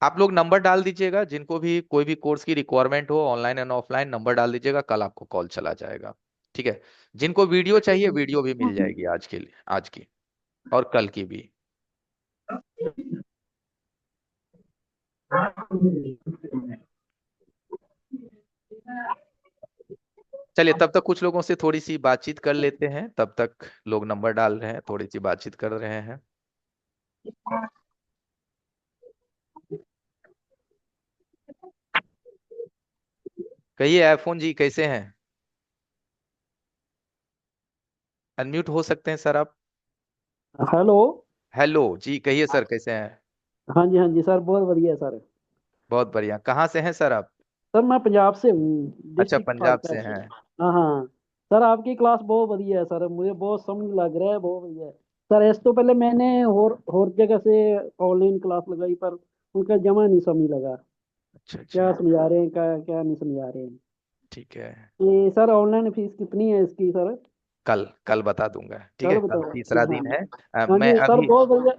आप लोग नंबर डाल दीजिएगा, जिनको भी कोई भी कोर्स की रिक्वायरमेंट हो ऑनलाइन एंड ऑफलाइन, नंबर डाल दीजिएगा, कल आपको कॉल चला जाएगा, ठीक है? जिनको वीडियो चाहिए वीडियो भी मिल जाएगी आज के लिए, आज की और कल की भी। चलिए तब तक कुछ लोगों से थोड़ी सी बातचीत कर लेते हैं, तब तक लोग नंबर डाल रहे हैं, थोड़ी सी बातचीत कर रहे हैं। कहिए आईफोन जी, कैसे हैं? अनम्यूट हो सकते हैं सर आप। हेलो। हेलो जी, कहिए सर कैसे हैं? हाँ जी सर, बहुत बढ़िया सर। बहुत बढ़िया। कहाँ से हैं सर आप? सर मैं पंजाब से हूँ, अच्छा, डिस्ट्रिक्ट पंजाब फाजिलका से से। हैं। हाँ हाँ। सर आपकी क्लास बहुत बढ़िया है सर, मुझे बहुत समझ लग रहा है, बहुत बढ़िया है। सर इस तो पहले मैंने और जगह से ऑनलाइन क्लास लगाई, पर उनका जमा नहीं समझ लगा अच्छा क्या अच्छा। समझा रहे हैं, क्या क्या नहीं समझा रहे हैं। ठीक है। ये सर ऑनलाइन फीस कितनी है इसकी सर? कल कल बता दूंगा, ठीक है, कल कल बताओ। तीसरा हाँ दिन है। हाँ मैं जी सर, अभी। बहुत बढ़िया।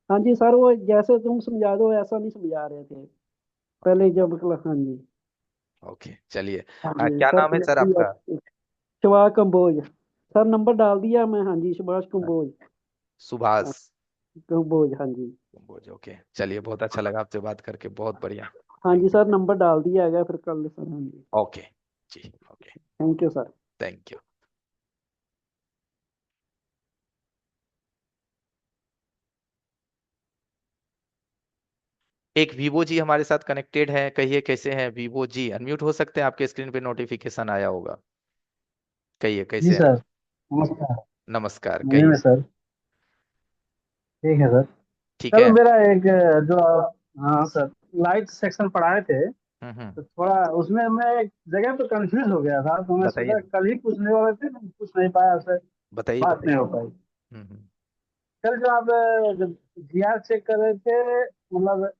हाँ जी सर, वो जैसे तुम समझा दो ऐसा नहीं समझा रहे थे पहले जब क्लास। हाँ जी। ओके चलिए। हाँ जी क्या सर, नाम है सर आपका? सुभाष कंबोज। सर नंबर डाल दिया मैं। हाँ जी, सुभाष कंबोज। हाँ, सुभाष कंबोज, हाँ जी। कंबोज। ओके चलिए, बहुत अच्छा लगा आपसे बात करके, बहुत बढ़िया। हाँ जी थैंक यू। सर, नंबर डाल दिया है फिर कल सर। हाँ जी। ओके जी। Okay. Thank you sir. Thank you. एक वीवो जी हमारे साथ कनेक्टेड है, कहिए कैसे हैं वीवो जी? अनम्यूट हो सकते हैं, आपके स्क्रीन पे नोटिफिकेशन आया होगा। कहिए जी कैसे हैं? सर, नमस्कार। नमस्कार, मजे में कहिए। सर। ठीक है सर। ठीक सर है। मेरा एक जो आप, हाँ सर, लाइट सेक्शन पढ़ाए थे, हम्म। तो थोड़ा उसमें मैं एक जगह पे कंफ्यूज हो गया था, तो मैं बताइए सोचा ना। कल ही पूछने वाले थे, लेकिन पूछ नहीं पाया आपसे, बताइए बात नहीं बताइए। हो पाई। हम्म। कल जो आप जीआर चेक कर रहे थे, मतलब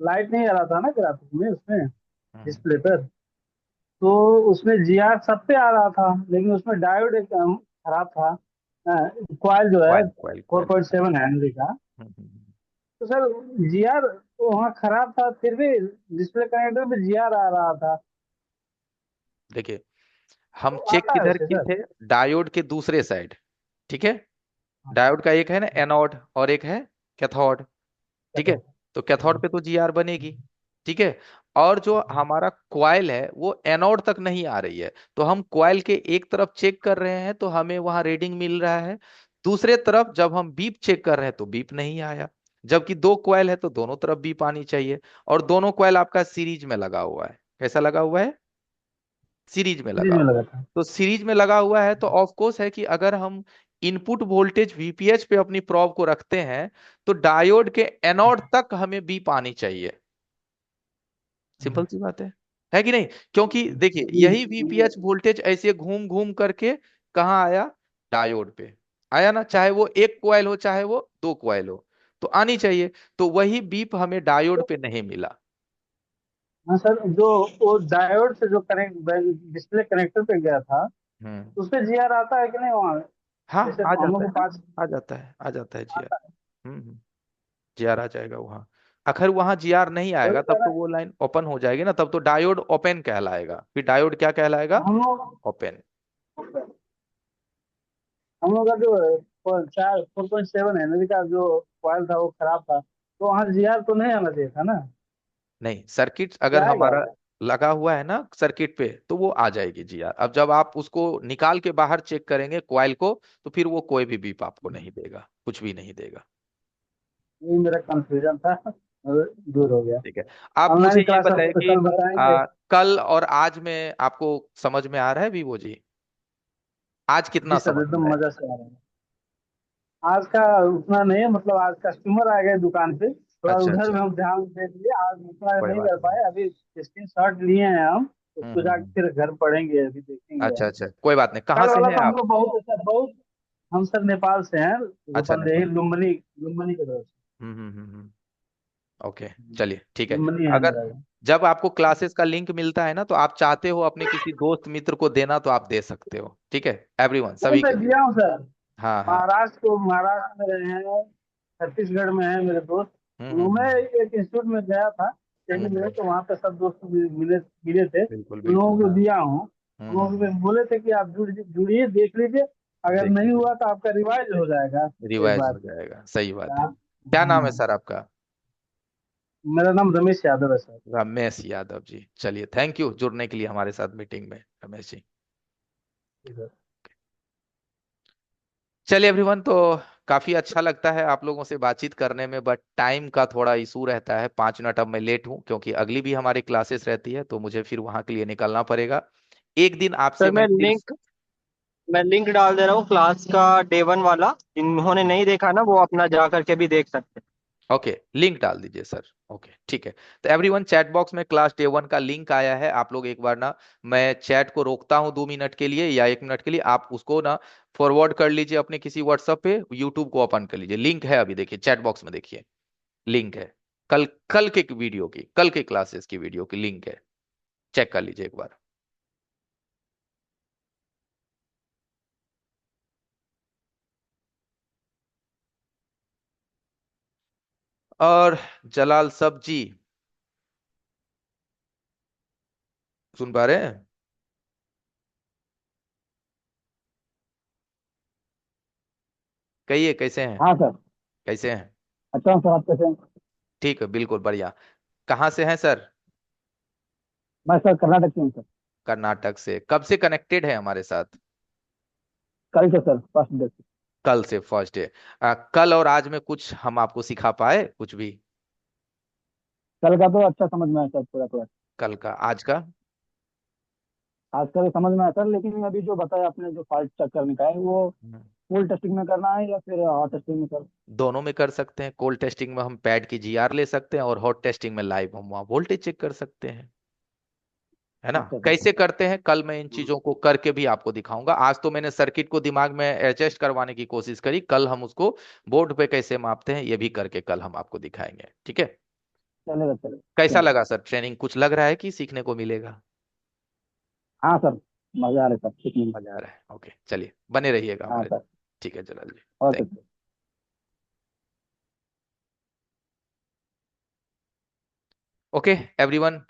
लाइट नहीं आ रहा था ना ग्राफिक में, उसमें हम्म। डिस्प्ले पर, तो उसमें जीआर सब पे आ रहा था, लेकिन उसमें डायोड एक खराब था। कॉइल जो है coil coil four coil. Point seven Henry का। हम्म। तो सर जीआर वहाँ खराब था, फिर भी डिस्प्ले कनेक्टर में जीआर आ रहा था। देखिए, हम तो चेक आता है किधर वैसे किए सर? थे? डायोड के दूसरे साइड। ठीक है। डायोड का एक है ना एनोड और एक है कैथोड। ठीक है। अच्छा। तो कैथोड पे तो जीआर बनेगी। ठीक है। और जो हमारा क्वाइल है वो एनोड तक नहीं आ रही है, तो हम क्वाइल के एक तरफ चेक कर रहे हैं तो हमें वहां रीडिंग मिल रहा है। दूसरे तरफ जब हम बीप चेक कर रहे हैं तो बीप नहीं आया। जबकि दो क्वाइल है तो दोनों तरफ बीप आनी चाहिए। और दोनों क्वाइल आपका सीरीज में लगा हुआ है। कैसा लगा हुआ है? सीरीज में लगा सीरीज में हुआ है। लगा था। तो सीरीज में लगा हुआ है तो ऑफ कोर्स है कि अगर हम इनपुट वोल्टेज वीपीएच पे अपनी प्रोब को रखते हैं तो डायोड के एनोड तक हमें बीप आनी चाहिए। सिंपल सी बात है कि नहीं? क्योंकि देखिए, यही वीपीएच वोल्टेज ऐसे घूम घूम करके कहाँ आया? डायोड पे आया ना, चाहे वो एक कॉइल हो चाहे वो दो कॉइल हो, तो आनी चाहिए। तो वही बीप हमें डायोड पे नहीं मिला। हाँ सर, जो वो डायोड से जो कनेक्ट डिस्प्ले कनेक्टर पे गया था, हम्म। उस पे जीआर आता है कि नहीं वहाँ? हाँ, जैसे आ हम लोग जाता को है ना। पाँच आ जाता है, आ जाता है जी। आता है। जीआर आ जाएगा वहां। अगर वहां जीआर नहीं वही आएगा कह तब रहा तो वो लाइन ओपन हो जाएगी ना, तब तो डायोड ओपन कहलाएगा। फिर डायोड क्या कहलाएगा? हम लोग ओपन। हम लोग का जो 4.7 हेनरी का जो कॉइल था वो खराब था, तो वहाँ जीआर तो नहीं आना चाहिए था ना? नहीं, सर्किट अगर क्या आएगा? हमारा लगा हुआ है ना सर्किट पे तो वो आ जाएगी जीआर। अब जब आप उसको निकाल के बाहर चेक करेंगे क्वाइल को, तो फिर वो कोई भी बीप आपको नहीं देगा, कुछ भी नहीं देगा। ये मेरा कंफ्यूजन था, और दूर हो गया। ठीक है। आप मुझे ऑनलाइन ये क्लास बताइए आपको कि कल बताएंगे। कल और आज में आपको समझ में आ रहा है वीवो जी? आज कितना जी सर, समझ में एकदम आया? मजा से आ रहा है। आज का उतना नहीं है, मतलब आज कस्टमर आ गए दुकान पे, थोड़ा अच्छा उधर अच्छा। में हम ध्यान दे दिए, आज उतना कोई नहीं बात कर नहीं। पाए। अभी स्क्रीन शॉट लिए हैं हम, उसको जाके हम्म। फिर घर पढ़ेंगे, अभी देखेंगे अच्छा हम। अच्छा, कोई बात नहीं। कहाँ कल से वाला हैं तो आप? हमको बहुत अच्छा, बहुत। हम सर नेपाल से हैं, अच्छा, रूपंदेही नेपाल। लुम्बिनी, लुम्बिनी की तरफ से। ओके चलिए, ठीक है। लुम्बिनी है अगर मेरा घर। जब आपको क्लासेस का लिंक मिलता है ना तो आप चाहते हो अपने किसी दोस्त मित्र को देना तो आप दे सकते हो, ठीक है, एवरीवन, नहीं सभी मैं के लिए। दिया हूँ सर। हाँ हाँ। महाराष्ट्र में रहे हैं, छत्तीसगढ़ में है मेरे दोस्त। मैं हम्म। एक इंस्टीट्यूट में गया था ट्रेनिंग में, हम्म। तो वहाँ पे सब दोस्त मिले मिले थे, बिल्कुल उन लोगों बिल्कुल, को हाँ। दिया हूँ। उन लोगों को बोले थे कि आप जुड़िए, देख लीजिए, अगर देख नहीं लीजिए। हुआ तो आपका रिवाइज हो जाएगा एक रिवाइज बार। हो जाएगा, सही बात है। हाँ। क्या नाम है हाँ। सर आपका? मेरा नाम रमेश यादव है सर। रमेश यादव जी, चलिए, थैंक यू जुड़ने के लिए हमारे साथ मीटिंग में, रमेश जी। जी सर। चलिए एवरीवन, तो काफी अच्छा लगता है आप लोगों से बातचीत करने में, बट टाइम का थोड़ा इशू रहता है। 5 मिनट अब मैं लेट हूँ क्योंकि अगली भी हमारी क्लासेस रहती है, तो मुझे फिर वहां के लिए निकलना पड़ेगा। एक दिन आपसे सर मैं सिर्फ। मैं लिंक डाल दे रहा हूँ क्लास का, डे 1 वाला। जिन्होंने नहीं देखा ना वो अपना जा करके भी देख सकते हैं। ओके, लिंक डाल दीजिए सर। ओके ठीक है। तो एवरीवन, चैट बॉक्स में क्लास डे 1 का लिंक आया है। आप लोग एक बार ना, मैं चैट को रोकता हूँ 2 मिनट के लिए या 1 मिनट के लिए, आप उसको ना फॉरवर्ड कर लीजिए अपने किसी व्हाट्सएप पे, यूट्यूब को ओपन कर लीजिए। लिंक है अभी, देखिए चैट बॉक्स में, देखिए लिंक है। कल कल के वीडियो की, कल के क्लासेस की वीडियो की लिंक है, चेक कर लीजिए एक बार। और जलाल सब जी, सुन पा रहे हैं? कहिए कैसे हैं? हाँ सर। कैसे हैं? अच्छा हूँ सर, आप कैसे हैं? ठीक है, बिल्कुल बढ़िया। कहाँ से हैं सर? मैं सर कर्नाटक से हूँ सर। कर्नाटक से। कब से कनेक्टेड है हमारे साथ? कल से सर, फर्स्ट डे से। कल से, फर्स्ट डे। कल और आज में कुछ हम आपको सिखा पाए कुछ भी? कल का तो अच्छा समझ में आया सर, पूरा पूरा। कल का, आज का? आज का भी समझ में आया सर, लेकिन अभी जो बताया आपने, जो फॉल्ट चेक करने का है, वो हम्म, फुल टेस्टिंग में करना है या फिर हॉट टेस्टिंग में सर? दोनों में कर सकते हैं। कोल्ड टेस्टिंग में हम पैड की जीआर ले सकते हैं और हॉट टेस्टिंग में लाइव हम वहाँ वोल्टेज चेक कर सकते हैं, है ना? अच्छा सर। कैसे करते हैं कल मैं इन चीजों को करके भी आपको दिखाऊंगा। आज तो मैंने सर्किट को दिमाग में एडजस्ट करवाने की कोशिश करी, कल हम उसको बोर्ड पे कैसे मापते हैं ये भी करके कल हम आपको दिखाएंगे, ठीक है? चलेगा चलेगा। कैसा चलिए। लगा सर ट्रेनिंग? कुछ लग रहा है कि सीखने को मिलेगा? हाँ सर, मजा आ रहा है सर, सीखने में। मजा आ रहा है? ओके चलिए, बने रहिएगा हाँ हमारे। सर। ठीक है Jalal ji. Okay thank sir. Okay everyone,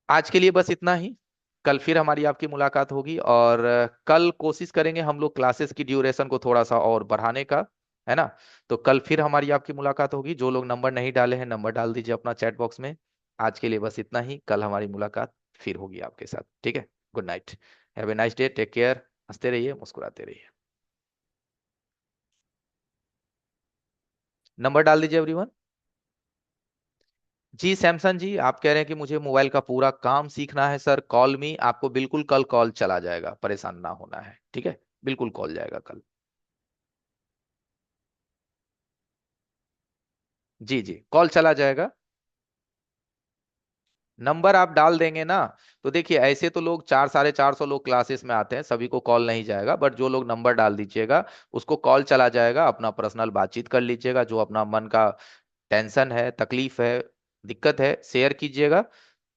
आज के लिए बस इतना ही। कल फिर हमारी आपकी मुलाकात होगी और कल कोशिश करेंगे हम लोग क्लासेस की ड्यूरेशन को थोड़ा सा और बढ़ाने का, है ना? तो कल फिर हमारी आपकी मुलाकात होगी। जो लोग नंबर नहीं डाले हैं, नंबर डाल दीजिए अपना चैट बॉक्स में। आज के लिए बस इतना ही, कल हमारी मुलाकात फिर होगी आपके साथ, ठीक है? Good night, have a nice day, take care. हंसते रहिए, मुस्कुराते रहिए। नंबर डाल दीजिए एवरीवन। जी सैमसन जी, आप कह रहे हैं कि मुझे मोबाइल का पूरा काम सीखना है सर, कॉल मी। आपको बिल्कुल कल कॉल चला जाएगा, परेशान ना होना है, ठीक है? बिल्कुल कॉल जाएगा कल। जी जी, कॉल चला जाएगा। नंबर आप डाल देंगे ना, तो देखिए ऐसे तो लोग 400 साढ़े 400 लोग क्लासेस में आते हैं, सभी को कॉल नहीं जाएगा, बट जो लोग नंबर डाल दीजिएगा उसको कॉल चला जाएगा। अपना पर्सनल बातचीत कर लीजिएगा, जो अपना मन का टेंशन है, तकलीफ है, दिक्कत है, शेयर कीजिएगा,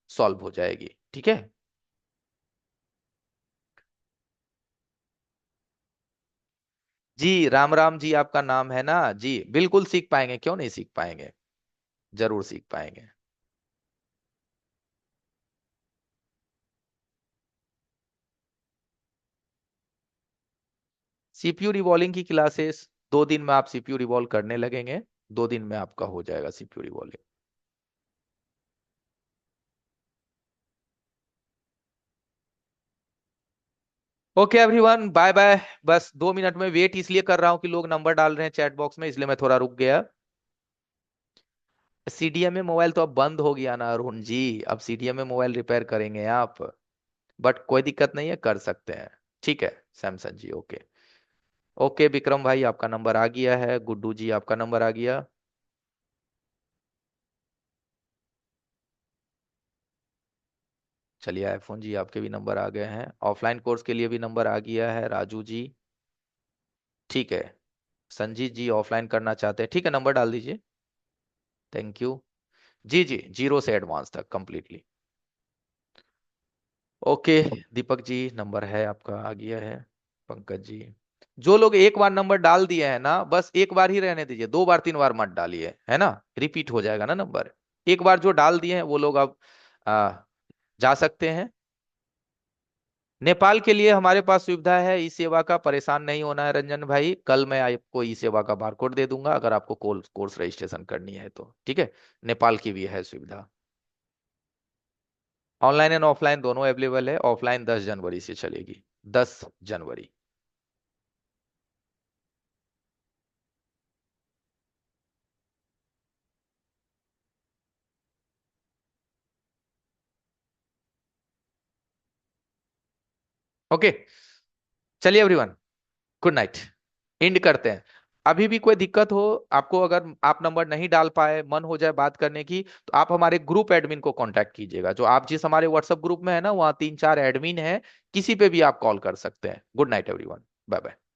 सॉल्व हो जाएगी, ठीक है? जी राम राम जी, आपका नाम है ना जी, बिल्कुल सीख पाएंगे, क्यों नहीं सीख पाएंगे? जरूर सीख पाएंगे। सीपीयू रिवॉल्विंग की क्लासेस 2 दिन में आप सीपीयू रिवॉल्व करने लगेंगे। 2 दिन में आपका हो जाएगा CPU revolving. Okay everyone, bye bye. बस 2 मिनट में वेट इसलिए कर रहा हूं कि लोग नंबर डाल रहे हैं चैट बॉक्स में, इसलिए मैं थोड़ा रुक गया। सीडीएमए मोबाइल तो अब बंद हो गया ना अरुण जी, अब सीडीएमए मोबाइल रिपेयर करेंगे आप? बट कोई दिक्कत नहीं है, कर सकते हैं, ठीक है सैमसंग जी। ओके। ओके विक्रम भाई, आपका नंबर आ गया है। गुड्डू जी, आपका नंबर आ गया। चलिए आईफोन जी, आपके भी नंबर आ गए हैं। ऑफलाइन कोर्स के लिए भी नंबर आ गया है राजू जी, ठीक है। संजीत जी ऑफलाइन करना चाहते हैं, ठीक है, नंबर डाल दीजिए। Thank you. जी जी, 0 से एडवांस तक completely. Okay Deepak ji, number है आपका, आ गया है। पंकज जी, जो लोग एक बार नंबर डाल दिए हैं ना, बस एक बार ही रहने दीजिए, 2 बार 3 बार मत डालिए, है ना? रिपीट हो जाएगा ना नंबर। एक बार जो डाल दिए हैं वो लोग अब जा सकते हैं। नेपाल के लिए हमारे पास सुविधा है ई सेवा का, परेशान नहीं होना है रंजन भाई। कल मैं आपको ई सेवा का बारकोड दे दूंगा अगर आपको कोर्स रजिस्ट्रेशन करनी है तो, ठीक है? नेपाल की भी है सुविधा। ऑनलाइन एंड ऑफलाइन दोनों अवेलेबल है। ऑफलाइन 10 जनवरी से चलेगी, 10 जनवरी। ओके चलिए एवरीवन, गुड नाइट। एंड करते हैं। अभी भी कोई दिक्कत हो आपको, अगर आप नंबर नहीं डाल पाए, मन हो जाए बात करने की, तो आप हमारे ग्रुप एडमिन को कांटेक्ट कीजिएगा। जो आप जिस हमारे व्हाट्सएप ग्रुप में है ना, वहाँ 3-4 एडमिन है, किसी पे भी आप कॉल कर सकते हैं। Good night everyone, bye bye.